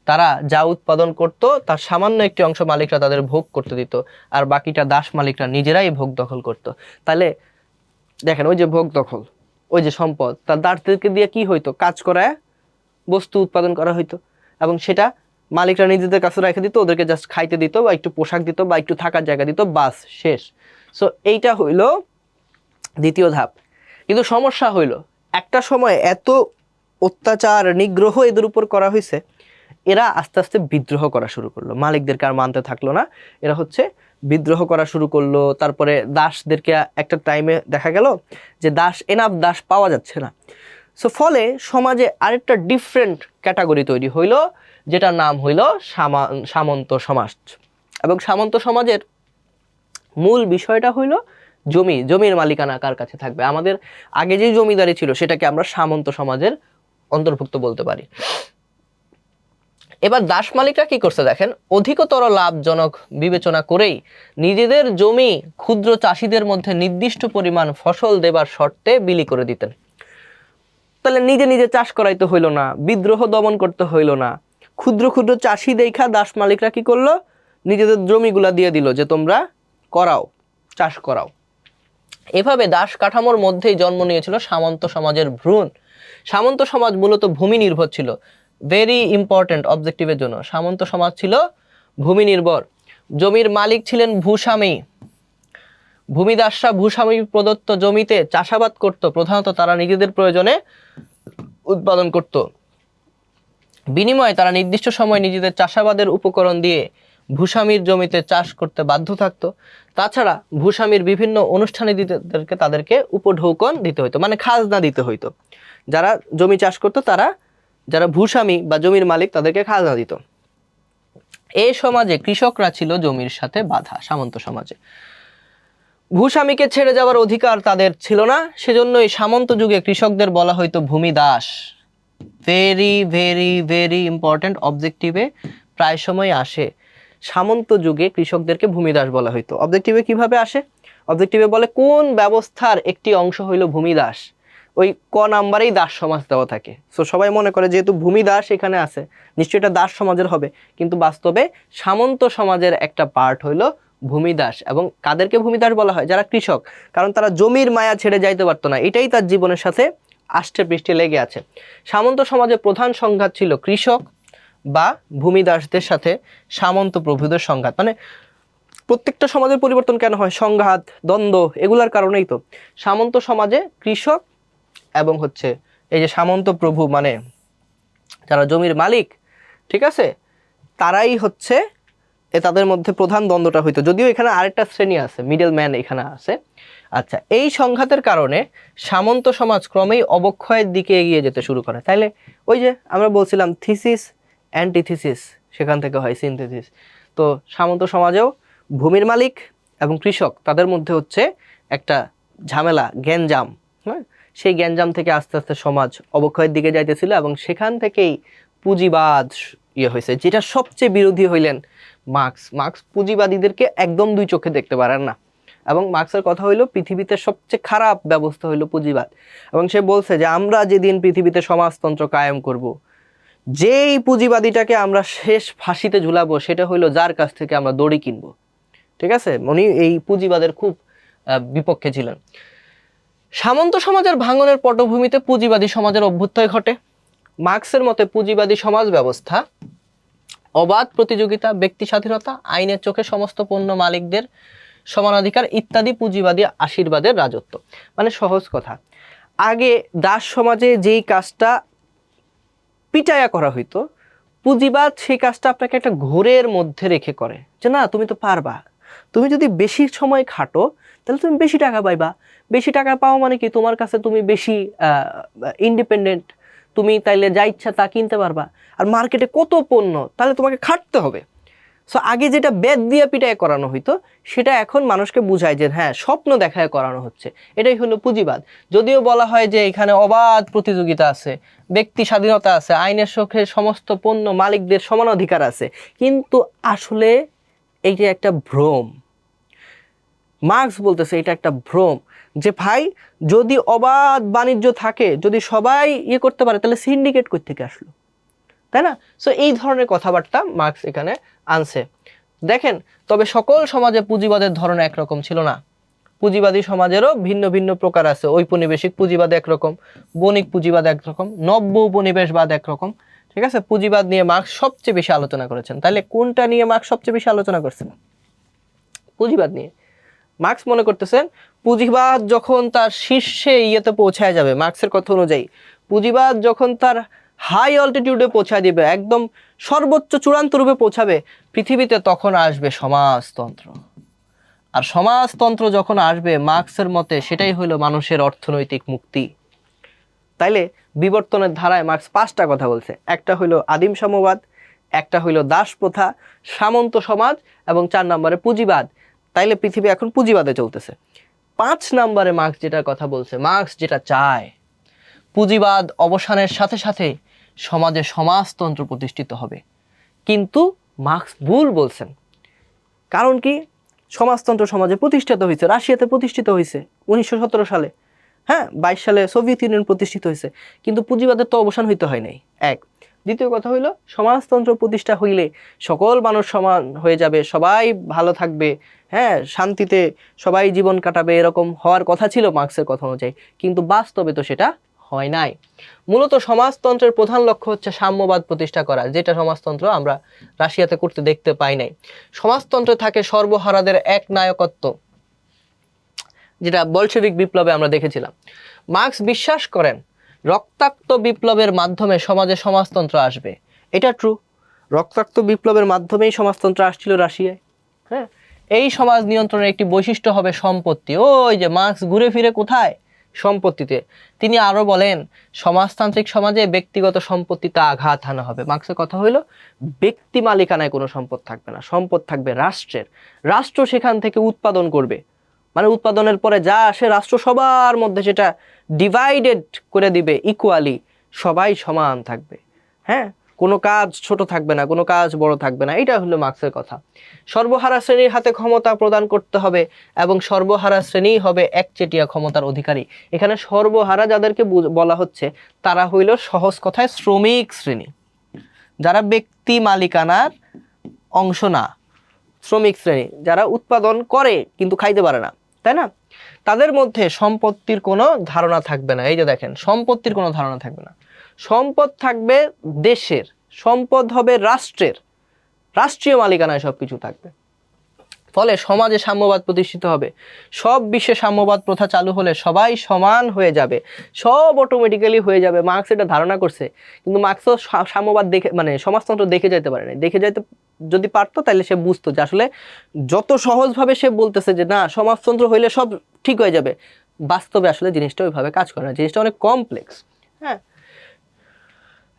তারা যা উৎপাদন করত তার সামান্য একটি অংশ মালিকরা তাদের ভোগ করতে দিত, আর বাকিটা দাস মালিকরা নিজেরাই ভোগ দখল করত। তাহলে দেখেন ওই যে ভোগ দখল, ওই যে সম্পদ তার দাসদেরকে দিয়ে কি হইতো, কাজ করায় বস্তু উৎপাদন করা হইতো এবং সেটা মালিকরা নিজেদের কাছে রেখে দিত, ওদেরকে জাস্ট খাইতে দিত বা একটু পোশাক দিত বা একটু থাকার জায়গা দিত, বাস শেষ। সো এইটা হইল দ্বিতীয় ধাপ। কিন্তু সমস্যা হইল একটা সময় এত অত্যাচার নিগ্রহ এদের উপর করা হয়েছে, এরা আস্তে আস্তে বিদ্রোহ করা শুরু করলো, মালিকদেরকে আর মানতে থাকলো না, এরা হচ্ছে বিদ্রোহ করা শুরু করলো। তারপরে দাসদেরকে একটা টাইমে দেখা গেল যে এনাফ দাস পাওয়া যাচ্ছে না। সো ফলে সমাজে আরেকটা ডিফারেন্ট ক্যাটাগরি তৈরি হইল, যেটার নাম হইল সামন্ত সমাজ। এবং সামন্ত সমাজের মূল বিষয়টা হইল জমির মালিকানা কার কাছে থাকবে। আমাদের আগে যে জমিদারি ছিল সেটাকে আমরা সামন্ত সমাজের অন্তর্ভুক্ত বলতে পারি। এবার দাস মালিকরা কি করছে দেখেন, অধিকতর লাভজনক বিবেচনা করেই নিজেদের জমি ক্ষুদ্র চাষিদের মধ্যে নির্দিষ্ট পরিমাণ ফসল দেবার শর্তে বিলি করে দিতেন। তাহলে নিজে নিজে চাষ করাইতে হইল না, বিদ্রোহ দমন করতে হইল না, ক্ষুদ্র ক্ষুদ্র চাষি দেখা দাস মালিকরা কি করলো, নিজেদের জমিগুলা দিয়ে দিল যে তোমরা করাও, চাষ করাও। এভাবে দাস কাঠামোর মধ্যেই জন্ম নিয়েছিল সামন্ত সমাজের ভ্রূণ। সামন্ত সমাজ মূলত ভূমি নির্ভর ছিল, ভেরি ইম্পর্টেন্ট অবজেক্টিভের জন্য। সামন্ত সমাজ ছিল ভূমি নির্ভর। জমির মালিক ছিলেন ভূস্বামী। ভূমিদাসরা ভূস্বামী প্রদত্ত জমিতে চাষাবাদ করত, প্রধানত তারা নিজেদের প্রয়োজনে উৎপাদন করত। বিনিময়ে তারা নির্দিষ্ট সময় নিজেদের চাষাবাদের উপকরণ দিয়ে ভূস্বামীর জমিতে চাষ করতে বাধ্য থাকতো। তাছাড়া ভূস্বামীর বিভিন্ন অনুষ্ঠানে তাদেরকে উপঢৌকন দিতে হইতো, মানে খাজনা দিতে হইতো। যারা জমি চাষ করতো তারা, যারা ভূস্বামী বা জমির মালিক, তাদেরকে খাজনা দিত। এই সমাজে কৃষকরা ছিল জমির সাথে বাঁধা। সামন্ত সমাজে ভূস্বামীকে ছেড়ে যাওয়ার অধিকার তাদের ছিল না, সেজন্যই সামন্ত যুগে কৃষকদের বলা হইতো ভূমিদাস। ভেরি ভেরি ভেরি ইম্পর্টেন্ট, অবজেক্টিভে প্রায় সময় আসে। সামন্ত যুগে কৃষকদেরকে ভূমিদাস বলা হইতো। অবজেক্টিভে কিভাবে আসে? অবজেক্টিভে বলে কোন ব্যবস্থার একটি অংশ হইল ভূমিদাস, ওই ক নাম্বারেই দাস সমাজ দেওয়া থাকে। সো সবাই মনে করে যেহেতু ভূমিদাস এখানে আছে নিশ্চয়ই এটা দাস সমাজের হবে, কিন্তু বাস্তবে সামন্ত সমাজের একটা পার্ট হইল ভূমিদাস। এবং কাদেরকে ভূমিদাস বলা হয়? যারা কৃষক, কারণ তারা জমির মায়া ছেড়ে যাইতে পারতো না, এটাই তার জীবনের সাথে আষ্টে পৃষ্ঠে লেগে আছে। সামন্ত সমাজের প্রধান সংঘাত ছিল কৃষক বা ভূমিদাসদের সাথে সামন্ত প্রভুদের সংঘাত। মানে প্রত্যেকটা সমাজের পরিবর্তন কেন হয়? সংঘাত, দ্বন্দ্ব, এগুলার কারণেই তো। সামন্ত সমাজে কৃষক এবং হচ্ছে এই যে সামন্ত প্রভু, মানে যারা জমির মালিক, ঠিক আছে, তারাই হচ্ছে তাদের মধ্যে প্রধান দ্বন্দ্বটা হইতো। যদিও এখানে আরেকটা শ্রেণী আছে, মিডল ম্যান এখানে আছে। আচ্ছা, এই সংঘাতের কারণে সামন্ত সমাজ ক্রমেই অবক্ষয়ের দিকে এগিয়ে যেতে শুরু করে। তাইলে ওই যে আমরা বলছিলাম থিসিস অ্যান্টিথিসিস, সেখান থেকে হয় সিনথেসিস। তো সামন্ত সমাজেও ভূমির মালিক এবং কৃষক তাদের মধ্যে হচ্ছে একটা ঝামেলা, গ্যাঞ্জাম। হ্যাঁ, সেই গ্যাঞ্জাম থেকে আস্তে আস্তে সমাজ অবক্ষয়ের দিকে যাইতেছিল এবং সেখান থেকেই পুঁজিবাদ হয়েছে, যেটা সবচেয়ে বিরোধী হইলেন মার্কস। মার্কস পুঁজিবাদীদেরকে একদম দুই চোখে দেখতে পারেন না, এবং মার্কসের কথা হইল পৃথিবীতে সবচেয়ে খারাপ ব্যবস্থা হইল পুঁজিবাদ। এবং সে বলছে যে আমরা যেদিন পৃথিবীতে সমাজতন্ত্র কায়েম করব, যেই পুঁজিবাদীটাকে আমরা শেষ ফাঁসিতে ঝুলাবো সেটা হইলো যার কাছ থেকে আমরা দড়ি কিনবো। ঠিক আছে, উনি এই পুঁজিবাদের খুব বিপক্ষে ছিলেন। সামন্ত সমাজের ভাঙনের পটভূমিতে পুঁজিবাদী সমাজের অভ্যুদয় ঘটে। মার্কসের মতে পুঁজিবাদী সমাজ ব্যবস্থা অবাধ প্রতিযোগিতা, ব্যক্তি স্বাধীনতা, আইনের চোখে সমস্ত পণ্য মালিকদের সমানাধিকার ইত্যাদি পুঁজিবাদী আশীর্বাদের রাজত্ব। মানে সহজ কথা, আগে দাস সমাজে যেই কাজটা পিটায়া করা হইতো, পুঁজিবাদ সেই কাজটা আপনাকে একটা ঘোরের মধ্যে রেখে করে, যে না তুমি তো পারবা, তুমি যদি বেশি সময় খাটো তাহলে তুমি বেশি টাকা পাইবা। বেশি টাকা পাওয়া মানে কি? তোমার কাছে তুমি বেশি ইন্ডিপেন্ডেন্ট, তুমি তাইলে যা ইচ্ছা তা কিনতে পারবা। আর মার্কেটে কত পণ্য, তাহলে তোমাকে খাটতে হবে। সো আগে যেটা বেদ দিয়ে পিটায় করানো হইতো, সেটা এখন মানুষকে বুঝায় যে হ্যাঁ স্বপ্ন দেখায় করানো হচ্ছে। এটাই হলো পুঁজিবাদ। যদিও বলা হয় যে এখানে অবাধ প্রতিযোগিতা আছে, ব্যক্তি স্বাধীনতা আছে, আইনের চোখে সমস্ত পণ্য মালিকদের সমান অধিকার আছে, কিন্তু আসলে এইটা একটা ভ্রম। মার্কস বলতেছে এটা একটা ভ্রম, যে ভাই যদি অবাধ বাণিজ্য থাকে, যদি সবাই করতে পারে, তাহলে সিন্ডিকেট কই থেকে আসলো, তাই না? সো এই ধরনের কথাবার্তা মার্কস এখানে আনছে। দেখেন, তবে সকল সমাজে পুঁজিবাদের ধরন একরকম ছিল না। পুঁজিবাদী সমাজেরও ভিন্ন ভিন্ন প্রকার আছে। ঔপনিবেশিক পুঁজিবাদ একরকম, বণিক পুঁজিবাদ একরকম, নব্য উপনিবেশবাদ একরকম। ঠিক আছে, পুঁজিবাদ নিয়ে মার্কস সবচেয়ে বেশি আলোচনা করেছেন। তাহলে কোনটা নিয়ে মার্কস সবচেয়ে বেশি আলোচনা করছেন? পুঁজিবাদ নিয়ে। মার্কস মনে করতেছেন পুঁজিবাদ যখন তার শীর্ষে পৌঁছায় যাবে, মার্কসের কথা অনুযায়ী পুঁজিবাদ যখন তার হাই অল্টিটিউডে পৌঁছায় দিবে, একদম সর্বোচ্চ চূড়ান্ত রূপে পৌঁছাবে পৃথিবীতে, তখন আসবে সমাজতন্ত্র। আর সমাজতন্ত্র যখন আসবে, মার্কসের মতে সেটাই হলো মানুষের অর্থনৈতিক মুক্তি। তাইলে বিবর্তনের ধারায় মার্কস 5টা কথা বলছে। একটা হইলো আদিম সাম্যবাদ, একটা হইলো দাস প্রথা, সামন্ত সমাজ, এবং 4 নম্বরে পুঁজিবাদ। তাইলে পৃথিবী এখন পুঁজিবাদে চলতেছে। 5 নম্বরে মার্কস যেটা কথা বলছে, মার্কস যেটা চায়, পুঁজিবাদ অবসানের সাথে সাথে সমাজে সমাজতন্ত্র প্রতিষ্ঠিত হবে। কিন্তু মার্কস ভুল বলছেন। কারণ কি? সমাজতন্ত্র সমাজে প্রতিষ্ঠিত হয়েছে, রাশিয়াতে প্রতিষ্ঠিত হয়েছে 1917 সালে, হ্যাঁ 22 সালে সোভিয়েত ইউনিয়ন প্রতিষ্ঠিত হয়েছে, কিন্তু পুঁজিবাদের তো অবসান হইতে হয় নাই। এক। দ্বিতীয় কথা হইল, সমাজতন্ত্র প্রতিষ্ঠা হইলে সকল মানুষ সমান হয়ে যাবে, সবাই ভালো থাকবে, হ্যাঁ শান্তিতে সবাই জীবন কাটাবে, এরকম হওয়ার কথা ছিল মার্কসের কথা অনুযায়ী, কিন্তু বাস্তবে তো সেটা হয় নাই। মূলত সমাজতন্ত্রের প্রধান লক্ষ্য হচ্ছে সাম্যবাদ প্রতিষ্ঠা করা, যেটা সমাজতন্ত্র আমরা রাশিয়াতে করতে দেখতে পাই নাই। সমাজতন্ত্রে থাকে সর্বহারাদের এক নায়কত্ব, যেটা বলশেভিক বিপ্লবে আমরা দেখেছিলাম। মার্কস বিশ্বাস করেন রক্তাক্ত বিপ্লবের মাধ্যমে সমাজে সমাজতন্ত্র আসবে। এটা ট্রু, রক্তাক্ত বিপ্লবের মাধ্যমেই সমাজতন্ত্র আসছিল রাশিয়ায়। হ্যাঁ, এই সমাজ নিয়ন্ত্রণের একটি বৈশিষ্ট্য হবে সম্পত্তি। ওই যে মার্কস ঘুরে ফিরে কোথায়? সম্পত্তিতে। তিনি আরো বলেন সমাজতান্ত্রিক সমাজে ব্যক্তিগত সম্পত্তিতে আঘাত হানা হবে। মার্কসের কথা হইল ব্যক্তি মালিকানায় কোনো সম্পদ থাকবে না, সম্পদ থাকবে রাষ্ট্রের। রাষ্ট্র সেখান থেকে উৎপাদন করবে, মানে উৎপাদনের পরে যা আসে রাষ্ট্র সবার মধ্যে সেটা ডিভাইডেড করে দিবে ইকুয়ালি, সবাই সমান থাকবে। হ্যাঁ, কোনো কাজ ছোট থাকবে না, কোনো কাজ বড় থাকবে না। এটা হলো মার্কসের কথা। সর্বহারা শ্রেণীর হাতে ক্ষমতা প্রদান করতে হবে, এবং সর্বহারা শ্রেণী হবে একচেটিয়া ক্ষমতার অধিকারী। এখানে সর্বহারা যাদেরকে বলা হচ্ছে, তারা হইল সহজ কথায় শ্রমিক শ্রেণী, যারা ব্যক্তি মালিকানার অংশ না। শ্রমিক শ্রেণী যারা উৎপাদন করে কিন্তু খাইতে পারে না, তাই না? তাদের মধ্যে সম্পত্তির কোনো ধারণা থাকবে না। এই যে দেখেন, সম্পত্তির কোনো ধারণা থাকবে না। সম্পদ থাকবে দেশের, সম্পদ হবে রাষ্ট্রের, রাষ্ট্রীয় মালিকানায় সবকিছু থাকবে। ফলে সমাজে সাম্যবাদ প্রতিষ্ঠিত হবে। সব বিশ্বে সাম্যবাদ প্রথা চালু হলে সবাই সমান হয়ে যাবে, সব অটোমেটিক্যালি হয়ে যাবে। মার্কস এটা ধারণা করছে, কিন্তু মার্কসও সাম্যবাদ দেখে, মানে সমাজতন্ত্র দেখে যাইতে পারে না। দেখে যাইতে যদি পারতো, তাহলে সে বুঝতো যে আসলে যত সহজভাবে সে বলতেছে যে না সমাজতন্ত্র হইলে সব ঠিক হয়ে যাবে, বাস্তবে আসলে জিনিসটা ওইভাবে কাজ করে না, জিনিসটা অনেক কমপ্লেক্স। হ্যাঁ,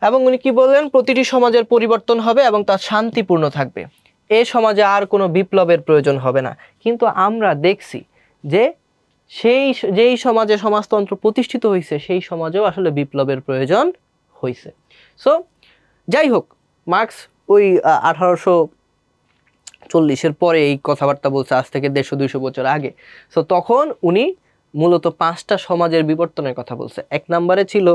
এবং উনি কি বললেন, প্রতিটি সমাজের পরিবর্তন হবে এবং তা শান্তিপূর্ণ থাকবে। এ সমাজে আর কোনো বিপ্লবের প্রয়োজন হবে না। কিন্তু আমরা দেখছি যে যেই সমাজে সমাজতন্ত্র প্রতিষ্ঠিত হয়েছে, সেই সমাজেও আসলে বিপ্লবের প্রয়োজন হয়েছে। সো যাই হোক, মার্কস ওই 1840-এর পরে এই কথাবার্তা বলছে, আজ থেকে 150-200 বছর আগে। সো তখন উনি মূলত 5টা সমাজের বিবর্তনের কথা বলছে। 1 নম্বরে ছিল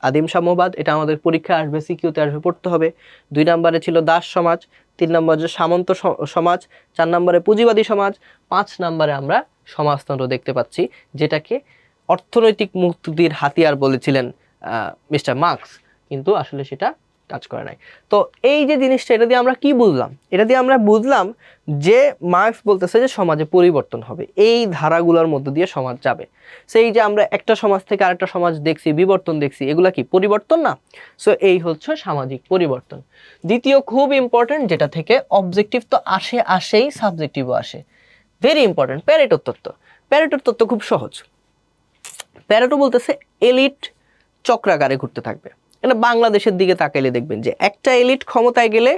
আদিম সাম্যবাদ, এটা আমাদের পরীক্ষা আসবে, সিকিউতে আসবে, পড়তে হবে। 2 নম্বরে ছিল দাস সমাজ, 3 নম্বরে সামন্ত সমাজ, 4 নম্বরে পুঁজিবাদী সমাজ, 5 নম্বরে আমরা সমাজতন্ত্র দেখতে পাচ্ছি, যেটাকে অর্থনৈতিক মুক্তির হাতিয়ার বলেছিলেন মিস্টার মার্কস, কিন্তু আসলে সেটা কাজ করে নাই। তো এই যে জিনিসটা, এটা দিয়ে আমরা কি বুঝলাম? এটা দিয়ে আমরা বুঝলাম যে মার্কস বলতেছে যে সমাজে পরিবর্তন হবে, এই ধারাগুলোর মধ্য দিয়ে সমাজ যাবে। সেই যে আমরা একটা সমাজ থেকে আরেকটা সমাজ দেখছি, বিবর্তন দেখছি, এগুলা কি পরিবর্তন না? সো এই হচ্ছে সামাজিক পরিবর্তন। দ্বিতীয় খুব ইম্পর্টেন্ট, যেটা থেকে অবজেক্টিভ তো আসেই, সাবজেক্টিভও আসে, ভেরি ইম্পর্টেন্ট, প্যারেটোর তত্ত্ব। প্যারেটোর তত্ত্ব খুব সহজ। প্যারেটো বলতেছে এলিট চক্রাকারে ঘুরতে থাকবে। এটা বাংলাদেশের দিকে তাকাইলে দেখবেন যে একটা এলিট ক্ষমতায় গেলে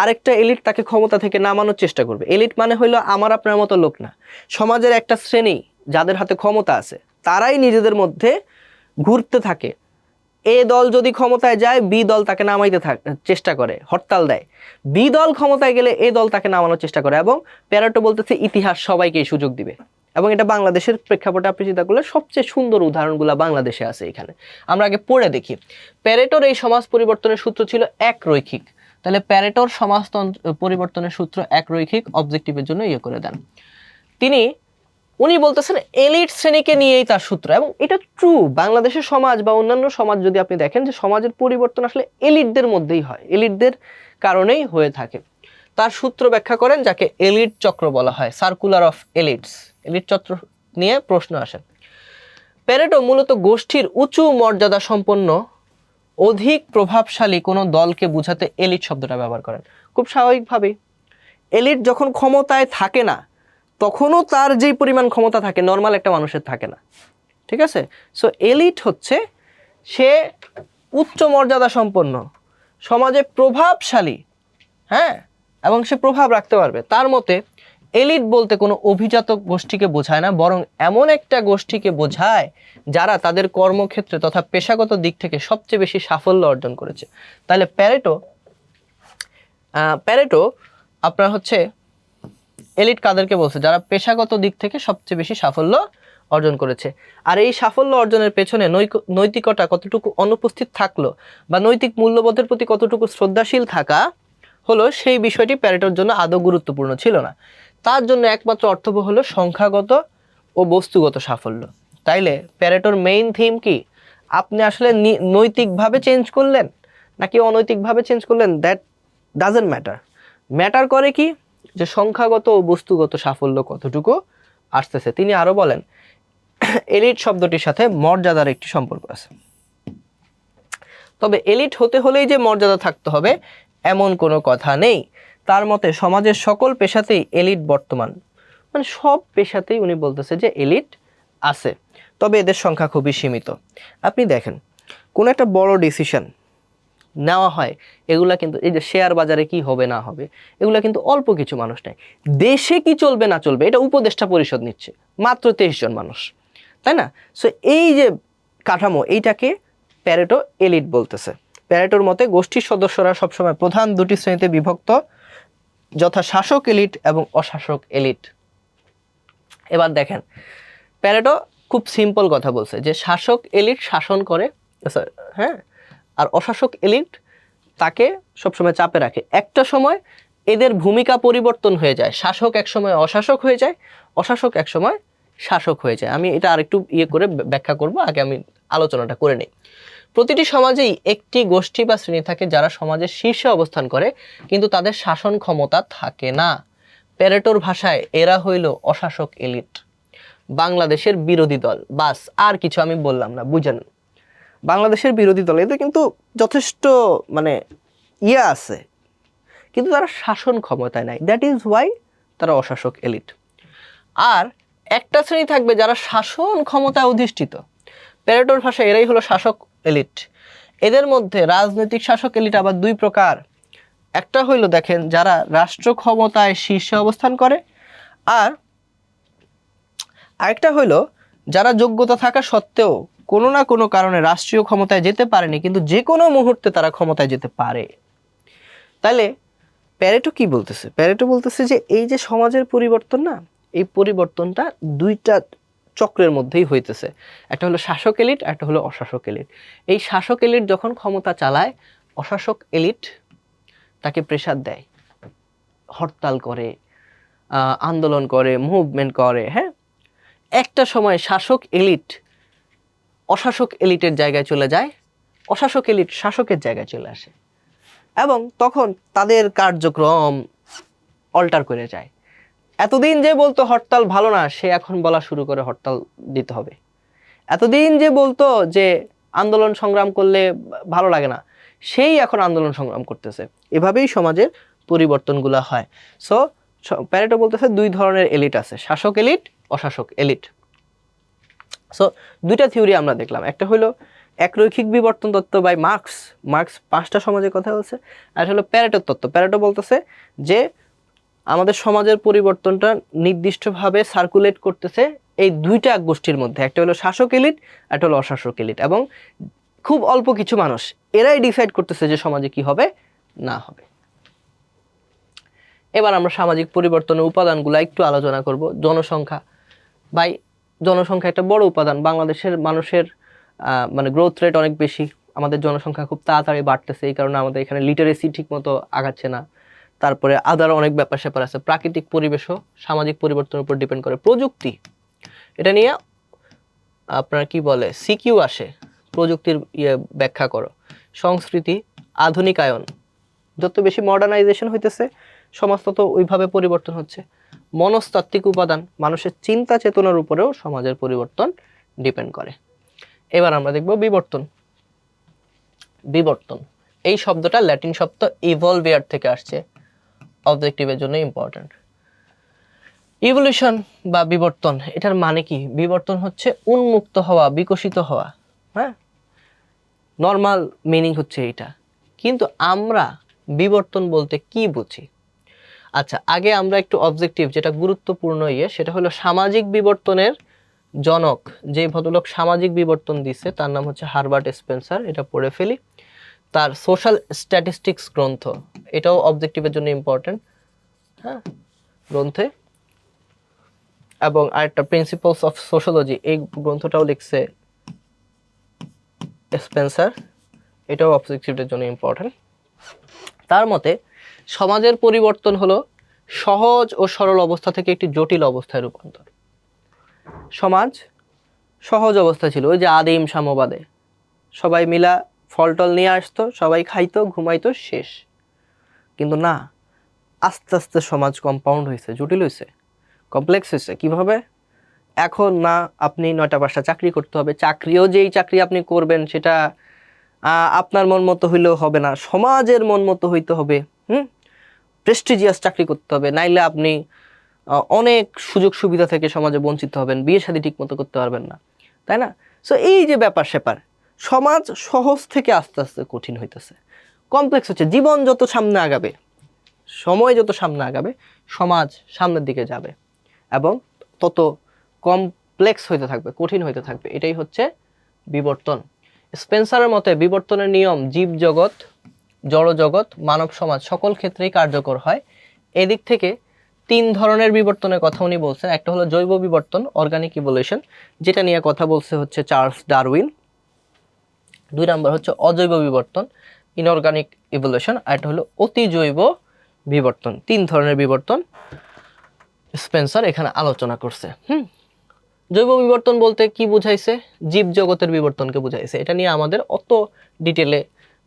আরেকটা এলিট তাকে ক্ষমতা থেকে নামানোর চেষ্টা করবে। এলিট মানে হইলো আমার আপনার মতো লোক না, সমাজের একটা শ্রেণী যাদের হাতে ক্ষমতা আছে, তারাই নিজেদের মধ্যে ঘুরতে থাকে। এ দল যদি ক্ষমতায় যায় বি দল তাকে নামাইতে চেষ্টা করে, হরতাল দেয়। বি দল ক্ষমতায় গেলে এ দল তাকে নামানোর চেষ্টা করে। এবং প্যারেটো বলতেছে ইতিহাস সবাইকে সুযোগ দিবে। এবং এটা বাংলাদেশের প্রেক্ষাপটে আপনি চিন্তা করলে সবচেয়ে সুন্দর উদাহরণগুলো বাংলাদেশে আছে এখানে। আমরা আগে পড়ে দেখি। প্যারেটোর এই সমাজ পরিবর্তনের সূত্র ছিল এক রৈখিক। তাহলে প্যারেটোর সমাজতন্ত্র পরিবর্তনের সূত্র এক রৈখিক, অবজেক্টিভের জন্য ইয়ে করে দেন। উনি বলতেছেন এলিট শ্রেণীকে নিয়েই তার সূত্র, এবং এটা ট্রু। বাংলাদেশের সমাজ বা অন্যান্য সমাজ যদি আপনি দেখেন যে সমাজের পরিবর্তন আসলে এলিটদের মধ্যেই হয়, এলিটদের কারণেই হয়ে থাকে। তার সূত্র ব্যাখ্যা করেন যাকে এলিট চক্র বলা হয়, সার্কুলার অফ এলিটস। এলিট চক্র নিয়ে প্রশ্ন আসে। প্যারেটো মূলত গোষ্ঠীর উঁচু মর্যাদা সম্পন্ন অধিক প্রভাবশালী কোনো দলকে বোঝাতে এলিট শব্দটা ব্যবহার করেন। খুব স্বাভাবিকভাবেই এলিট যখন ক্ষমতায় থাকে না তখনও তার যেই পরিমাণ ক্ষমতা থাকে নর্মাল একটা মানুষের থাকে না, ঠিক আছে? সো এলিট হচ্ছে সে উচ্চ মর্যাদা সম্পন্ন, সমাজে প্রভাবশালী, হ্যাঁ, এবং সে প্রভাব রাখতে পারবে। তার মতে এলিট বলতে কোনো অভিজাত গোষ্ঠীকে বোঝায় না, বরং এমন একটা গোষ্ঠীকে বোঝায় যারা তাদের কর্মক্ষেত্রে তথা পেশাগত দিক থেকে সবচেয়ে বেশি সাফল্য অর্জন করেছে। তাহলে প্যারেটো আপনার হচ্ছে এলিট কাদেরকে বলছে? যারা পেশাগত দিক থেকে সবচেয়ে বেশি সাফল্য অর্জন করেছে। আর এই সাফল্য অর্জনের পেছনে নৈতিকতা কতটুকু অনুপস্থিত থাকলো বা নৈতিক মূল্যবোধের প্রতি কতটুকু শ্রদ্ধাশীল থাকা হলো, সেই বিষয়টি প্যারেটোর জন্য আদৌ গুরুত্বপূর্ণ ছিল না। তার জন্য একমাত্র অর্থবহ হলো সংখ্যাগত ও বস্তুগত সাফল্য। তাইলে প্যারেটোর মেইন থিম কি? আপনি আসলে নৈতিকভাবে চেঞ্জ করলেন নাকি অনৈতিকভাবে চেঞ্জ করলেন, দ্যাট ডাজন্ট ম্যাটার। ম্যাটার করে কি যে সংখ্যাগত ও বস্তুগত সাফল্য কতটুকু আসতেছে। তিনি আরো বলেন এলিট শব্দটির সাথে মর্যাদার একটি সম্পর্ক আছে। তবে এলিট হতে হলেই যে মর্যাদা থাকতে হবে এমন কোনো কথা নেই। তার মতে সমাজের সকল পেশাতেই এলিট বর্তমান, মানে সব পেশাতেই উনি বলতেছে যে এলিট আছে, তবে এদের সংখ্যা খুবই সীমিত। আপনি দেখেন কোন একটা বড় ডিসিশন নেওয়া হয়, এগুলা কিন্তু এই যে শেয়ার বাজারে কি হবে না হবে, এগুলা কিন্তু অল্প কিছু মানুষ নেয়। দেশে কি চলবে না চলবে এটা উপদেষ্টা পরিষদ নিচ্ছে, মাত্র 23 জন মানুষ, তাই না? সো এই যে কাঠামো, এইটাকে প্যারেটো এলিট বলতেছে। প্যারেটোর মতে গোষ্ঠীর সদস্যরা সবসময় প্রধান দুটি শ্রেণীতে বিভক্ত, যথা শাসক এলিট এবং অশাসক এলিট। এবার দেখেন প্যারেটো খুব সিম্পল কথা বলছে যে শাসক এলিট শাসন করে, হ্যাঁ, আর অশাসক এলিট তাকে সবসময় চাপে রাখে। একটা সময় এদের ভূমিকা পরিবর্তন হয়ে যায়, শাসক এক সময় অশাসক হয়ে যায়, অশাসক এক সময় শাসক হয়ে যায়। আমি এটা আরেকটু করে ব্যাখ্যা করব, আগে আমি আলোচনাটা করে নেই। প্রতিটি সমাজেই একটি গোষ্ঠী বা শ্রেণী থাকে যারা সমাজের শীর্ষে অবস্থান করে কিন্তু তাদের শাসন ক্ষমতা থাকে না। প্যারেটোর ভাষায় এরা হইল অশাসক এলিট, বাংলাদেশের বিরোধী দল। বাস, আর কিছু আমি বললাম না, বুঝেন? বাংলাদেশের বিরোধী দল, এদের কিন্তু যথেষ্ট মানে আছে, কিন্তু তারা শাসন ক্ষমতায় নাই, দ্যাট ইজ ওয়াই তারা অশাসক এলিট। আর একটা শ্রেণী থাকবে যারা শাসন ক্ষমতায় অধিষ্ঠিত, প্যারেটোর ভাষায় এরাই হলো শাসক এলিট। এদের মধ্যে রাজনৈতিক শাসক এলিট আবার দুই প্রকার। একটা হইল দেখেন যারা রাষ্ট্র ক্ষমতায় শীর্ষে অবস্থান করে, আর আরেকটা হইল যারা যোগ্যতা থাকা সত্ত্বেও কোনো না কোনো কারণে রাষ্ট্রীয় ক্ষমতায় যেতে পারেনি, কিন্তু যে কোনো মুহূর্তে তারা ক্ষমতায় যেতে পারে। তাহলে প্যারেটো কি বলতেছে? প্যারেটো বলতেছে যে এই যে সমাজের পরিবর্তন না, এই পরিবর্তনটা দুইটা চক্রের মধ্যেই হইতেছে। একটা হলো শাসক এলিট, একটা হলো অশাসক এলিট। এই শাসক এলিট যখন ক্ষমতা চালায়, অশাসক এলিট তাকে প্রেসার দেয়, হরতাল করে, আন্দোলন করে, মুভমেন্ট করে। হ্যাঁ, একটা সময় শাসক এলিট অশাসক এলিটের জায়গায় চলে যায়, অশাসক এলিট শাসকের জায়গায় চলে আসে, এবং তখন তাদের কার্যক্রম অল্টার করে যায়। এতদিন যে বলতো হরতাল ভালো না, সে এখন বলা শুরু করে হরতাল দিতে হবে। এতদিন যে বলতো যে আন্দোলন সংগ্রাম করলে ভালো লাগে না, সেই এখন আন্দোলন সংগ্রাম করতেছে। এভাবেই সমাজের পরিবর্তনগুলো হয়। সো প্যারেটো বলতেছে দুই ধরনের এলিট আছে, শাসক এলিট, অশাসক এলিট। সো দুইটা থিওরি আমরা দেখলাম, একটা হলো একরৈখিক বিবর্তন তত্ত্ব বাই মার্কস। মার্কস 5টা সমাজের কথা বলছে। আর হলো প্যারেটোর তত্ত্ব। প্যারেটো বলতেছে যে আমাদের সমাজের পরিবর্তনটা নির্দিষ্টভাবে সার্কুলেট করতেছে এই দুইটা গোষ্ঠীর মধ্যে, একটা হলো শাসক এলিট, একটা হলো অশাসক এলিট, এবং খুব অল্প কিছু মানুষ, এরাই ডিসাইড করতেছে যে সমাজে কি হবে না হবে। এবার আমরা সামাজিক পরিবর্তনের উপাদানগুলো একটু আলোচনা করব। জনসংখ্যা, ভাই জনসংখ্যা একটা বড় উপাদান। বাংলাদেশের মানুষের মানে গ্রোথ রেট অনেক বেশি, আমাদের জনসংখ্যা খুব তাড়াতাড়ি বাড়তেছে, এই কারণে আমাদের এখানে লিটারেসি ঠিক মতো আগাচ্ছে না। তারপরে আদার অনেক ব্যাপার স্যাপার আছে। প্রাকৃতিক পরিবেশও সামাজিক পরিবর্তনের উপর ডিপেন্ড করে। প্রযুক্তি, এটা নিয়ে আপনার কি বলে সিকিউ আসে, প্রযুক্তির ব্যাখ্যা করো। সংস্কৃতি, আধুনিকায়ন, যত বেশি মডার্নাইজেশন হইতেছে সমাজ তত ওইভাবে পরিবর্তন হচ্ছে। মনস্তাত্ত্বিক উপাদান, মানুষের চিন্তা চেতনার উপরেও সমাজের পরিবর্তন ডিপেন্ড করে। এবার আমরা দেখব বিবর্তন। বিবর্তন এই শব্দটা ল্যাটিন শব্দ ইভলভেয়ার থেকে আসছে, অবজেক্টিভের জন্য ইম্পর্টেন্ট। ইভলিউশন বা বিবর্তন, এটার মানে কি? বিবর্তন হচ্ছে উন্মুক্ত হওয়া, বিকশিত হওয়া। হ্যাঁ, নর্মাল মিনিং হচ্ছে এইটা। কিন্তু আমরা বিবর্তন বলতে কি বুঝি? আচ্ছা, আগে আমরা একটু অবজেক্টিভ, যেটা গুরুত্বপূর্ণ সেটা হলো সামাজিক বিবর্তনের জনক যে ভদ্রলোক সামাজিক বিবর্তন দিছে তার নাম হচ্ছে হারবার্ট স্পেন্সার। এটা পড়ে ফেলি। তার সোশ্যাল স্ট্যাটিস্টিক্স গ্রন্থ, এটাও অবজেক্টিভের জন্য ইম্পর্টেন্ট, হ্যাঁ, গ্রন্থে। এবং আরেকটা প্রিন্সিপালস অফ সোশিওলজি, এই গ্রন্থটাও লিখছে স্পেন্সার, এটাও অবজেক্টিভের জন্য ইম্পর্টেন্ট। তার মতে সমাজের পরিবর্তন হলো সহজ ও সরল অবস্থা থেকে একটি জটিল অবস্থায় রূপান্তর। সমাজ সহজ অবস্থা ছিল, ওই যে আদিম সাম্যবাদে সবাই মিলা ফলটল নিয়ে আসতো, সবাই খাইতো, ঘুমাইতো, শেষ। কিন্তু না, আস্তে আস্তে সমাজ কম্পাউন্ড হয়েছে, জটিল হয়েছে, কমপ্লেক্স হয়েছে। কিভাবে? এখন না আপনি 9টা 5টা চাকরি করতে হবে, চাকরিও যেই চাকরি আপনি করবেন সেটা আপনার মন মতো হইলেও হবে না, সমাজের মন মতো হইতে হবে। প্রেস্টিজিয়াস চাকরি করতে হবে, নাইলে আপনি অনেক সুযোগ সুবিধা থেকে সমাজে বঞ্চিত হবেন, বিয়ে শাদী ঠিক মতো করতে পারবেন না, তাই না? সো এই যে ব্যাপার স্যাপার, সমাজ সহজ থেকে আস্তে আস্তে কঠিন হইতেছে, কমপ্লেক্স হচ্ছে। জীবন যত সামনে আগাবে, সময় যত সামনে আগাবে, সমাজ সামনের দিকে যাবে এবং তত কমপ্লেক্স হইতে থাকবে, কঠিন হইতে থাকবে। এটাই হচ্ছে বিবর্তন। স্পেন্সারের মতে বিবর্তনের নিয়ম জীব জগৎ, জড় জগৎ, মানব সমাজ সকল ক্ষেত্রেই কার্যকর হয়। এদিক থেকে 3 ধরনের বিবর্তনের কথা উনি বলছেন। একটা হলো জৈব বিবর্তন, অর্গানিক ইভলিউশন, যেটা নিয়ে কথা বলছে হচ্ছে চার্লস ডারউইন। 2 নম্বর হচ্ছে অজৈব বিবর্তন, ইনঅর্গানিক ইভলিউশন। আর একটা হলো অতি জৈব বিবর্তন। 3 ধরনের বিবর্তন স্পেন্সার এখানে আলোচনা করছে। জৈব বিবর্তন বলতে কি বুঝাইছে? জীব জগতের বিবর্তনকে বুঝাইছে। এটা নিয়ে আমাদের অত ডিটেলে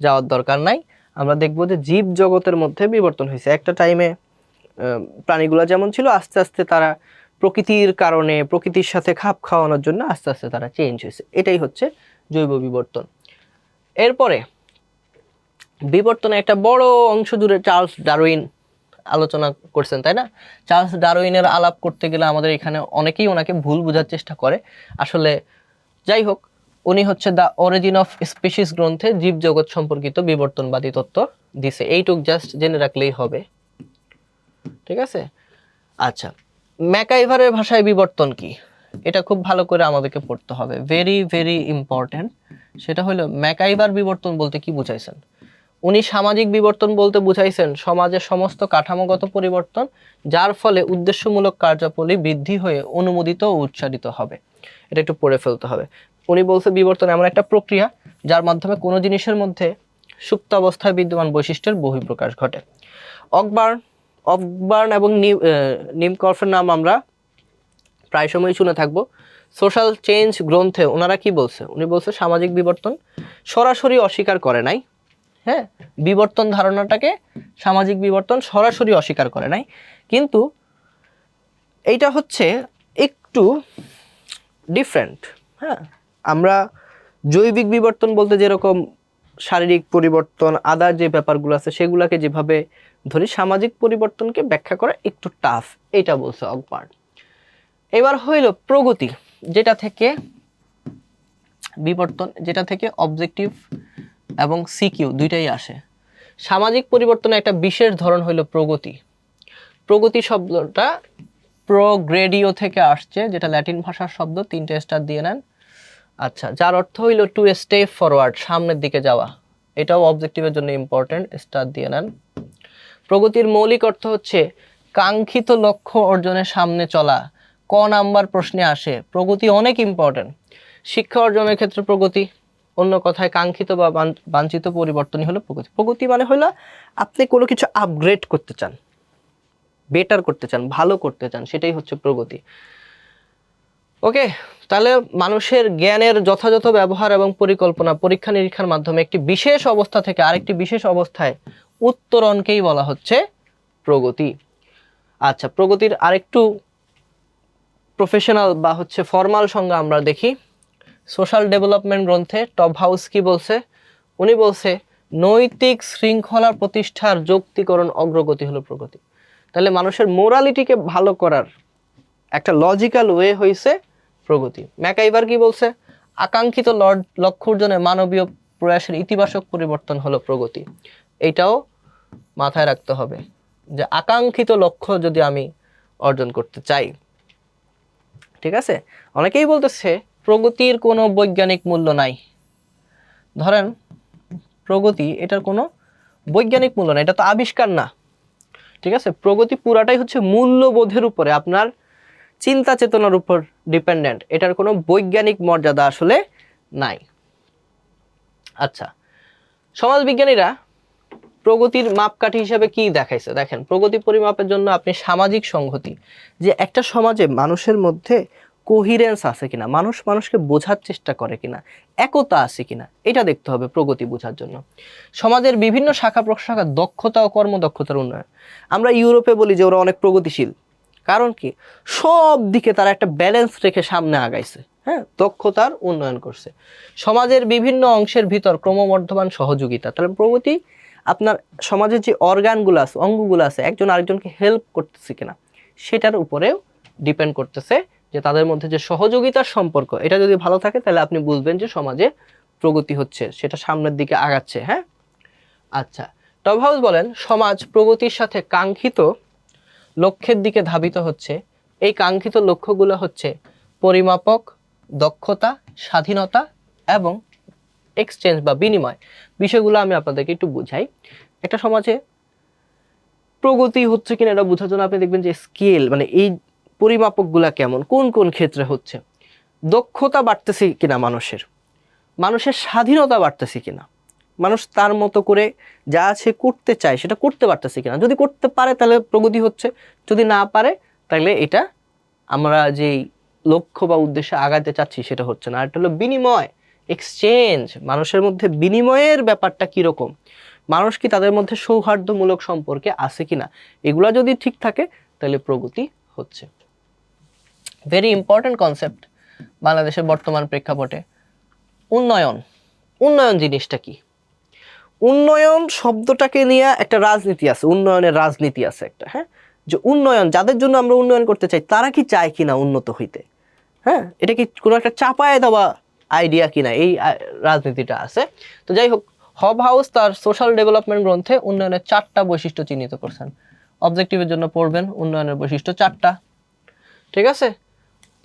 যাওয়ার দরকার নাই। আমরা দেখব যে জীব জগতের মধ্যে বিবর্তন হয়েছে। একটা টাইমে প্রাণীগুলো যেমন ছিল, আস্তে আস্তে তারা প্রকৃতির কারণে, প্রকৃতির সাথে খাপ খাওয়ানোর জন্য আস্তে আস্তে তারা চেঞ্জ হয়েছে। এটাই হচ্ছে জৈব বিবর্তন। এরপরে বিবর্তনের একটা বড় অংশ জুড়ে চার্লস ডারউইন আলোচনা করছেন, তাই না? চার্লস ডারউইনের আলাপ করতে গেলে আমাদের এখানে অনেকেই ওনাকে ভুল বোঝার চেষ্টা করে। আসলে যাই হোক, উনি হচ্ছে দ্য অরিজিন অফ স্পিসিস গ্রন্থে জীবজগৎ সম্পর্কিত বিবর্তনবাদী তত্ত্ব দিছে। এইটুক জাস্ট জেনে রাখলেই হবে, ঠিক আছে? আচ্ছা, ম্যাকাইভারের ভাষায় বিবর্তন কি, এটা খুব ভালো করে আমাদেরকে পড়তে হবে, ভেরি ভেরি ইম্পর্টেন্ট। সেটা হলো ম্যাকাইভার বিবর্তন বলতে কি বুঝাইছেন? উনি সামাজিক বিবর্তন বলতে বুঝাইছেন সমাজের সমস্ত কাঠামোগত পরিবর্তন, যার ফলে উদ্দেশ্যমূলক কার্যাবলী বৃদ্ধি হয়ে অনুমোদিত ও উৎসাহিত হবে। এটা একটু পড়ে ফেলতে হবে। উনি বলছে বিবর্তন এমন একটা প্রক্রিয়া যার মাধ্যমে কোনো জিনিসের মধ্যে সুপ্ত অবস্থায় বিদ্যমান বৈশিষ্ট্যের বহিঃপ্রকাশ ঘটে। অকবার্ন এবং নিমকর্ফের নাম আমরা প্রায় সময় শুনে থাকবো। সোশ্যাল চেঞ্জ গ্রন্থে ওনারা কি বলছে? উনি বলছে সামাজিক বিবর্তন সরাসরি অস্বীকার করে নাই। হ্যাঁ, বিবর্তন ধারণাটাকে সামাজিক বিবর্তন সরাসরি অস্বীকার করে নাই, কিন্তু এইটা হচ্ছে একটু ডিফারেন্ট। হ্যাঁ, আমরা জৈবিক বিবর্তন বলতে যেরকম শারীরিক পরিবর্তন, আদার যে ব্যাপারগুলো আছে সেগুলোকে যেভাবে ধরি, সামাজিক পরিবর্তনকে ব্যাখ্যা করা একটু টাফ, এটা বলছে অকবার্ন। এবার হইল প্রগতি, যেটা থেকে বিবর্তন, যেটা থেকে অবজেক্টিভ এবং সিকিউ দুইটাই আসে। সামাজিক পরিবর্তনের একটা বিশেষ ধরন হলো প্রগতি। প্রগতি শব্দটা প্রোগ্রেডিও থেকে আসছে, যেটা ল্যাটিন ভাষার শব্দ, 3টে স্টার দিয়ে নেন। আচ্ছা, যার অর্থ হইল টু স্টেপ ফরওয়ার্ড, সামনের দিকে যাওয়া। এটাও অবজেক্টিভের জন্য ইম্পর্টেন্ট, স্টার দিয়ে নেন। প্রগতির মৌলিক অর্থ হচ্ছে কাঙ্ক্ষিত লক্ষ্য অর্জনের সামনে চলা। ক নাম্বার প্রশ্নে আসে। প্রগতি অনেক ইম্পর্টেন্ট শিক্ষা অর্জনের ক্ষেত্রে। প্রগতি, অন্য কথায় কাঙ্ক্ষিত বা বাঞ্ছিত পরিবর্তনই হলো প্রগতি। প্রগতি মানে হলো আপনি কোনো কিছু আপগ্রেড করতে চান, বেটার করতে চান, ভালো করতে চান, সেটাই হচ্ছে প্রগতি। ওকে, তাহলে মানুষের জ্ঞানের যথাযথ ব্যবহার এবং পরিকল্পনা, পরীক্ষা নিরীক্ষার মাধ্যমে একটি বিশেষ অবস্থা থেকে আরেকটি বিশেষ অবস্থায় উত্তরণকেই বলা হচ্ছে প্রগতি। আচ্ছা, প্রগতির আরেকটু প্রফেশনাল বা হচ্ছে ফর্মাল সংজ্ঞা আমরা দেখি। সোশ্যাল ডেভেলপমেন্ট গ্রন্থে টপ হাউস কি বলছে? উনি বলছে নৈতিক শৃঙ্খলা প্রতিষ্ঠার যৌক্তিকরণ অগ্রগতি হলো প্রগতি। তাহলে মানুষের মোরালিটিকে ভালো করার একটা লজিক্যাল ওয়ে হয়েছে প্রগতি। ম্যাকাইভার কি বলছে? আকাঙ্ক্ষিত লক্ষ্য অর্জনে মানবীয় প্রয়াসের ইতিবাচক পরিবর্তন হলো প্রগতি। এইটাও মাথায় রাখতে হবে যে আকাঙ্ক্ষিত লক্ষ্য যদি আমি অর্জন করতে চাই, ঠিক আছে। অনেকেই বলতেছে প্রগতির কোনো বৈজ্ঞানিক মূল্য নাই। ধরেন প্রগতি, এটার কোনো বৈজ্ঞানিক মূল্য নাই, এটা তো আবিষ্কার না, ঠিক আছে। প্রগতি পুরাটাই হচ্ছে মূল্যবোধের উপরে, আপনার চিন্তা চেতনার উপর ডিপেন্ডেন্ট। এটার কোনো বৈজ্ঞানিক মর্যাদা আসলে নাই। আচ্ছা, সমাজবিজ্ঞানীরা প্রগতির মাপকাঠি হিসেবে কি দেখাইছে দেখেন। প্রগতি পরিমাপের জন্য আপনি সামাজিক সংহতি, যে একটা সমাজে মানুষের মধ্যে কোহিরেন্স আছে কিনা, মানুষ মানুষকে বোঝার চেষ্টা করে কিনা, একতা আছে কিনা, এটা দেখতে হবে প্রগতি বোঝার জন্য। সমাজের বিভিন্ন শাখা প্রশাখার দক্ষতা ও কর্মদক্ষতার উন্নয়ন। আমরা ইউরোপে বলি যে ওরা অনেক প্রগতিশীল, কারণ কি সব দিকে তারা একটা ব্যালেন্স রেখে সামনে আগাইছে, হ্যাঁ, দক্ষতার উন্নয়ন করছে। সমাজের বিভিন্ন অংশের ভিতর ক্রমবর্ধমান সহযোগিতা। তাহলে প্রগতি আপনার সমাজের যে অর্গানগুলো আছে, অঙ্গগুলো আছে, একজন আরেকজনকে হেল্প করতেছে কিনা, সেটার উপরেও ডিপেন্ড করতেছে, যে তাদের মধ্যে যে সহযোগিতার সম্পর্ক, এটা যদি ভালো থাকে তাহলে আপনি বুঝবেন যে সমাজে প্রগতি হচ্ছে, সেটা সামনের দিকে আগাচ্ছে। হ্যাঁ, আচ্ছা, টপ হাউস বলেন সমাজ প্রগতির সাথে কাঙ্ক্ষিত লক্ষ্যের দিকে ধাবিত হচ্ছে। এই কাঙ্ক্ষিত লক্ষ্যগুলো হচ্ছে পরিমাপক, দক্ষতা, স্বাধীনতা এবং এক্সচেঞ্জ বা বিনিময়। বিষয়গুলো আমি আপনাদেরকে একটু বুঝাই। একটা সমাজে প্রগতি হচ্ছে কিনা এটা বোঝার জন্য আপনি দেখবেন যে স্কেল, মানে এই পরিমাপকগুলা কেমন, কোন কোন ক্ষেত্রে হচ্ছে। দক্ষতা বাড়তেছে কিনা মানুষের, মানুষের স্বাধীনতা বাড়তেছে কিনা, মানুষ তার মতো করে যা আছে করতে চায় সেটা করতে পারতেছে কিনা। যদি করতে পারে তাহলে প্রগতি হচ্ছে, যদি না পারে তাহলে এটা আমরা যেই লক্ষ্য বা উদ্দেশ্যে আগাতে চাচ্ছি সেটা হচ্ছে না। আর এটা হলো বিনিময়, এক্সচেঞ্জ। মানুষের মধ্যে বিনিময়ের ব্যাপারটা কীরকম, মানুষ কি তাদের মধ্যে সৌহার্দ্যমূলক সম্পর্কে আছে কিনা, এগুলা যদি ঠিক থাকে তাহলে প্রগতি হচ্ছে। ভেরি ইম্পর্টেন্ট কনসেপ্ট বাংলাদেশের বর্তমান প্রেক্ষাপটে। উন্নয়ন, উন্নয়ন জিনিসটা কি? উন্নয়ন শব্দটাকে নিয়ে একটা রাজনীতি আছে, উন্নয়নের রাজনীতি আছে একটা, হ্যাঁ, যে উন্নয়ন যাদের জন্য আমরা উন্নয়ন করতে চাই তারা কি চায় কিনা উন্নত হইতে, হ্যাঁ, এটা কি কোনো একটা চাপায় দেওয়া আইডিয়া কিনা, এই রাজনীতিটা আছে। তো যাই হোক, হব হাউস তার সোশ্যাল ডেভেলপমেন্ট গ্রন্থে উন্নয়নের 4টা বৈশিষ্ট্য চিহ্নিত করছেন। অবজেক্টিভের জন্য পড়বেন উন্নয়নের বৈশিষ্ট্য 4টা, ঠিক আছে।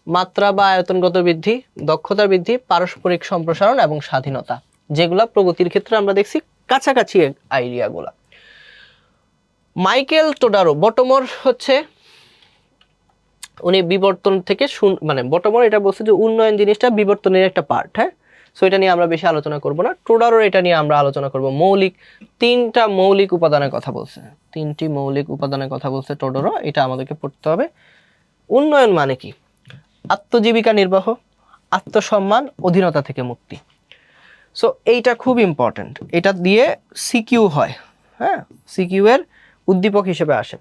মাত্রা বা আয়তনগত বৃদ্ধি, দক্ষতার বৃদ্ধি, পারস্পরিক সম্প্রসারণ এবং স্বাধীনতা, যেগুলা প্রগতির ক্ষেত্রে আমরা দেখছি কাছাকাছি আইডিয়াগুলা। মাইকেল টোডারো, বটমর হচ্ছে উনি বিবর্তন থেকে মানে বটমর এটা বলছে যে উন্নয়ন জিনিসটা বিবর্তনের একটা পার্ট, হ্যাঁ। সো এটা নিয়ে আমরা বেশি আলোচনা করব না। টোডারোর এটা নিয়ে আমরা আলোচনা করব। মৌলিক 3টা মৌলিক উপাদানের কথা বলছে, 3টি মৌলিক উপাদানের কথা বলছে টোডারো, এটা আমাদেরকে পড়তে হবে। উন্নয়ন মানে কি? আত্মজীবিকা নির্বাহ, আত্মসম্মান, অধীনতা থেকে মুক্তি। সো এইটা খুব ইম্পর্টেন্ট, এটা দিয়ে সিকিউ হয়, হ্যাঁ, সিকিউ এর উদ্দীপক হিসেবে আসে।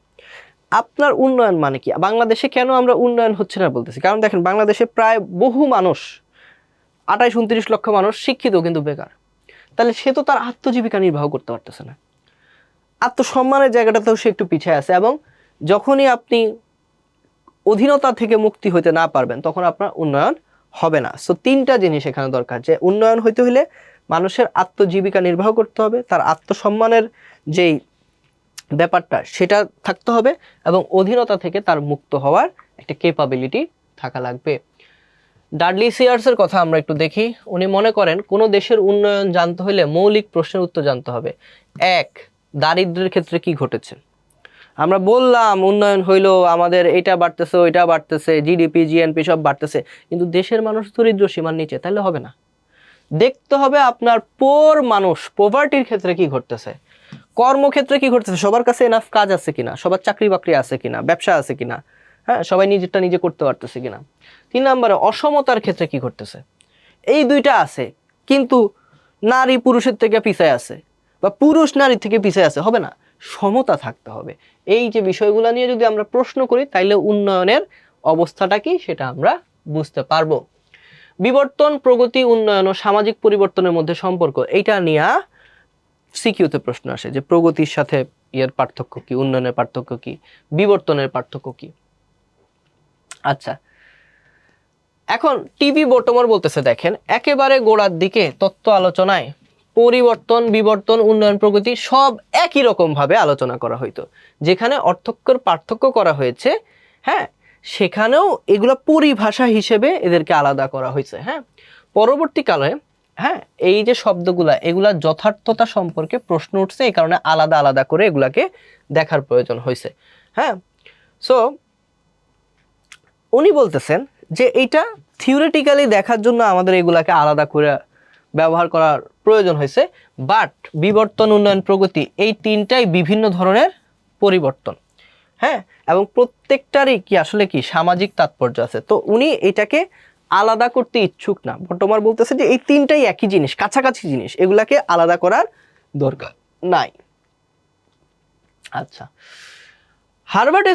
আপনার উন্নয়ন মানে কি? বাংলাদেশে কেন আমরা উন্নয়ন হচ্ছে না বলতেছি, কারণ দেখেন বাংলাদেশে প্রায় বহু মানুষ, 28-29 লক্ষ মানুষ শিক্ষিত কিন্তু বেকার। তাহলে সে তো তার আত্মজীবিকা নির্বাহ করতে পারতেছে না, আত্মসম্মানের জায়গাটাতেও সে একটু পিছিয়ে আছে। এবং যখনই আপনি অধীনতা থেকে মুক্তি হইতে না পারবেন তখন আপনার উন্নয়ন হবে না। সো তিনটা জিনিস এখানে দরকার, যে উন্নয়ন হইতে হলে মানুষের আত্মজীবিকা নির্বাহ করতে হবে, তার আত্মসম্মানের যেই ব্যাপারটা সেটা থাকতে হবে, এবং অধীনতা থেকে তার মুক্ত হওয়ার একটা ক্যাপাবিলিটি থাকা লাগবে। ডাডলি সিয়ার্সের কথা আমরা একটু দেখি। উনি মনে করেন কোনো দেশের উন্নয়ন জানতে হলে মৌলিক প্রশ্নের উত্তর জানতে হবে। এক, দারিদ্র্যের ক্ষেত্রে কি ঘটেছে। আমরা বললাম উন্নয়ন হইলো, আমাদের এটা বাড়তেছে ওইটা বাড়তেছে, জিডিপি জিএনপি সব বাড়তেছে, কিন্তু দেশের মানুষ দরিদ্র সীমার নিচে, তাহলে হবে না। দেখতে হবে আপনার পোর মানুষ, পোভার্টির ক্ষেত্রে কি ঘটতেছে, কর্মক্ষেত্রে কি ঘটতেছে, সবার কাছে এনাফ কাজ আছে কিনা, সবার চাকরি বাকরি আছে কিনা, ব্যবসা আছে কিনা, হ্যাঁ, সবাই নিজেরটা নিজে করতে পারতেছে কিনা। 3 নম্বরে অসমতার ক্ষেত্রে কি ঘটতেছে। এই দুইটা আছে, কিন্তু নারী পুরুষের থেকে পিছায় আছে, বা পুরুষ নারীর থেকে পিছায় আছে, হবে না। সমতা থাকতে হবে। এই যে বিষয়গুলো নিয়ে যদি আমরা প্রশ্ন করি, তাইলে উন্নয়নের অবস্থাটা কি সেটা আমরা বুঝতে পারবো। বিবর্তন, প্রগতি, উন্নয়ন ও সামাজিক পরিবর্তনের মধ্যে সম্পর্ক, এইটা নিয়ে সিকিউতে প্রশ্ন আসে, যে প্রগতির সাথে এর পার্থক্য কি, উন্নয়নের পার্থক্য কি, বিবর্তনের পার্থক্য কি। আচ্ছা, এখন টিভি বটমর বলতেছে, দেখেন একেবারে গোড়ার দিকে তত্ত্ব আলোচনায় পরিবর্তন, বিবর্তন, উন্নয়ন, প্রগতি সব একই রকম ভাবে আলোচনা করা হইতো। যেখানে অর্থক্যর পার্থক্য করা হয়েছে, হ্যাঁ, সেখানেও এগুলো পরিভাষা হিসেবে এদেরকে আলাদা করা হয়েছে। হ্যাঁ, পরবর্তীকালে হ্যাঁ এই যে শব্দগুলা, এগুলা যথার্থতা সম্পর্কে প্রশ্ন উঠছে, এই কারণে আলাদা আলাদা করে এগুলাকে দেখার প্রয়োজন হয়েছে। হ্যাঁ, সো উনি বলতেছেন যে এইটা থিওরিটিক্যালি দেখার জন্য আমাদের এগুলাকে আলাদা করে ব্যবহার করার প্রয়োজন হয়েছে। বাট বিবর্তন, উন্নয়ন, প্রগতি এই তিনটাই বিভিন্ন ধরনের পরিবর্তন। হ্যাঁ, এবং প্রত্যেকটারই কি আসলে কি সামাজিক তাৎপর্য আছে। তো উনি এটাকে আলাদা করতে ইচ্ছুক না। বর্তমান বলতেছে যে এই তিনটাই একই জিনিস, কাছাকাছি জিনিস, এগুলাকে আলাদা করার দরকার নাই। আচ্ছা, হারবার্ট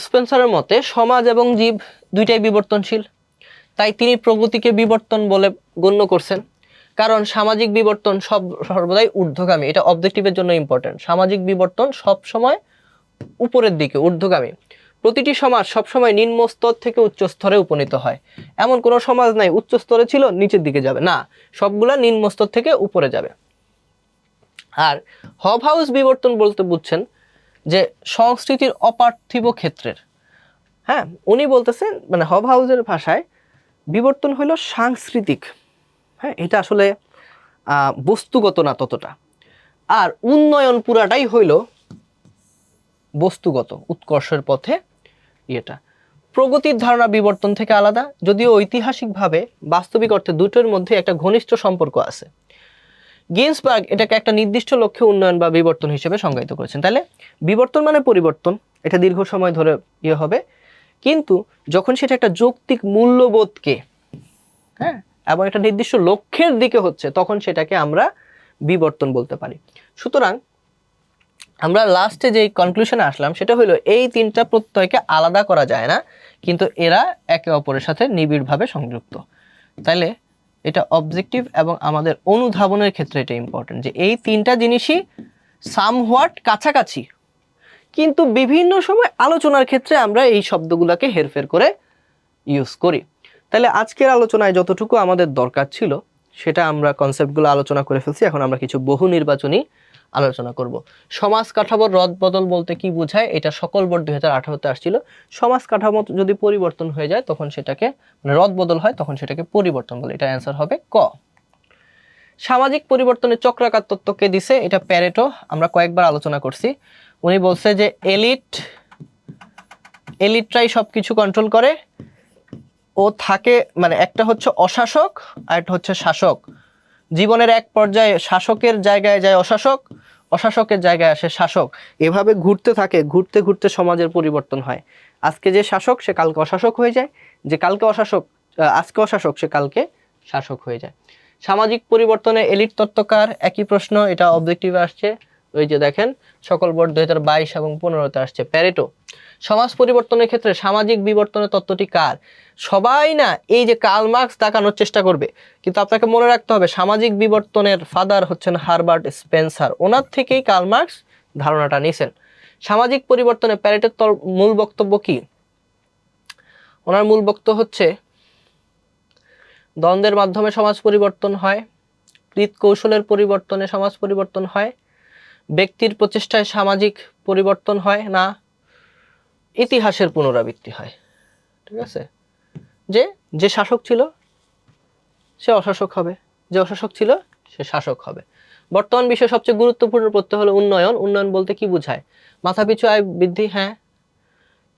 স্পেন্সারের মতে সমাজ এবং জীব দুইটাই বিবর্তনশীল, তাই তিনি প্রগতিকে বিবর্তন বলে গণ্য করছেন। কারণ সামাজিক বিবর্তন সর্বদাই ঊর্ধ্বগামী, এটা অবজেক্টিভের জন্য ইম্পর্টেন্ট। সামাজিক বিবর্তন সব সময় উপরের দিকে, ঊর্ধ্বগামী। প্রতিটি সমাজ সবসময় নিম্ন স্তর থেকে উচ্চ স্তরে উপনীত হয়। এমন কোনো সমাজ নাই উচ্চ স্তরে ছিল নিচের দিকে যাবে, না, সবগুলা নিম্ন স্তর থেকে উপরে যাবে। আর হবহাউস বিবর্তন বলতে বুঝছেন যে সংস্কৃতির অপার্থিব ক্ষেত্রের। হ্যাঁ, উনি বলতেছেন মানে হবহাউসের ভাষায় বিবর্তন হলো সাংস্কৃতিক। হ্যাঁ, এটা আসলে বস্তুগত না ততটা। আর উন্নয়ন পুরাটাই হইল বস্তুগত, উৎকর্ষের পথে। এটা প্রগতির ধারণা বিবর্তন থেকে আলাদা, যদিও ঐতিহাসিকভাবে বাস্তবিক অর্থে দুটোর মধ্যে একটা ঘনিষ্ঠ সম্পর্ক আছে। গিন্সবার্গ এটাকে একটা নির্দিষ্ট লক্ষ্যে উন্নয়ন বা বিবর্তন হিসেবে সংজ্ঞায়িত করেছেন। তাহলে বিবর্তন মানে পরিবর্তন, এটা দীর্ঘ সময় ধরে হবে, কিন্তু যখন সেটা একটা যৌক্তিক মূল্যবোধকে, হ্যাঁ, এবং একটা নির্দিষ্ট লক্ষ্যের দিকে হচ্ছে, তখন সেটাকে আমরা বিবর্তন বলতে পারি। সুতরাং আমরা লাস্টে যে কনক্লুশনে আসলাম সেটা হলো এই তিনটা প্রত্যয়কে আলাদা করা যায় না, কিন্তু এরা একে অপরের সাথে নিবিড়ভাবে সংযুক্ত। তাইলে এটা অবজেক্টিভ এবং আমাদের অনুধাবনের ক্ষেত্রে এটা ইম্পর্টেন্ট, যে এই তিনটা জিনিসই সামহোয়াট কাছাকাছি, কিন্তু বিভিন্ন সময় আলোচনার ক্ষেত্রে আমরা এই শব্দগুলোকে হেরফের করে ইউজ করি। তাহলে আজকের আলোচনায় যতটুকু আমাদের দরকার ছিল সেটা আমরা কনসেপ্টগুলো আলোচনা করে ফেলছি। এখন আমরা কিছু বহু নির্বাচনী আলোচনা করব। সমাজ কাঠামোর রদবদল বলতে কি বোঝায়, এটা সকল বোর্ড 2018-তে আসছিল। সমাজ কাঠামো যদি পরিবর্তন হয়ে যায় তখন সেটাকে, মানে রদবদল হয় তখন সেটাকে পরিবর্তন বলে। এটা অ্যান্সার হবে ক। সামাজিক পরিবর্তনের চক্রাকার তত্ত্ব কে দিছে, এটা প্যারেটো, আমরা কয়েকবার আলোচনা করছি। উনি বলছে যে এলিটরাই সবকিছু কন্ট্রোল করে, ও থাকে, মানে একটা হচ্ছে অশাসক আর একটা হচ্ছে শাসক। জীবনের এক পর্যায়ে শাসকের জায়গায় যায় অশাসক, অশাসকের জায়গায় আসে শাসক, এভাবে ঘুরতে থাকে, ঘুরতে ঘুরতে সমাজের পরিবর্তন হয়। আজকে যে শাসক সে কালকে অশাসক হয়ে যায়, যে কালকে অশাসক আজকে অশাসক সে কালকে শাসক হয়ে যায়। সামাজিক পরিবর্তনে এলিট তত্ত্বকার, একই প্রশ্ন, এটা অবজেক্টিভে আসছে। ওই যে দেখেন সকল বোর্ড 2022 এবং 2015-তে আসছে প্যারেটো। সমাজ পরিবর্তনের ক্ষেত্রে সামাজিক বিবর্তনের তত্ত্বটি কার? সবাই না এই যে কার্ল মার্কস দেখানোর চেষ্টা করবে, কিন্তু আপনাকে মনে রাখতে হবে সামাজিক বিবর্তনের ফাদার হচ্ছেন হারবার্ট স্পেন্সার, ওনার থেকেই কার্ল মার্কস ধারণাটা নিয়েছেন। সামাজিক পরিবর্তনে প্যারেটোর মূল বক্তব্য কি? ওনার মূল বক্তব্য হচ্ছে দ্বন্দ্বের মাধ্যমে সমাজ পরিবর্তন হয়, কৃত কৌশলের পরিবর্তনে সমাজ পরিবর্তন হয়, ব্যক্তির প্রচেষ্টায় সামাজিক পরিবর্তন হয়, না ইতিহাসের পুনরাবৃত্তি হয়। ঠিক আছে, যে যে শাসক ছিল সে অশাসক হবে, যে অশাসক ছিল সে শাসক হবে। বর্তমান বিশ্বের সবচেয়ে গুরুত্বপূর্ণ প্রত্যয় হলো উন্নয়ন। উন্নয়ন বলতে কি বোঝায়? মাথাপিছু আয় বৃদ্ধি, হ্যাঁ।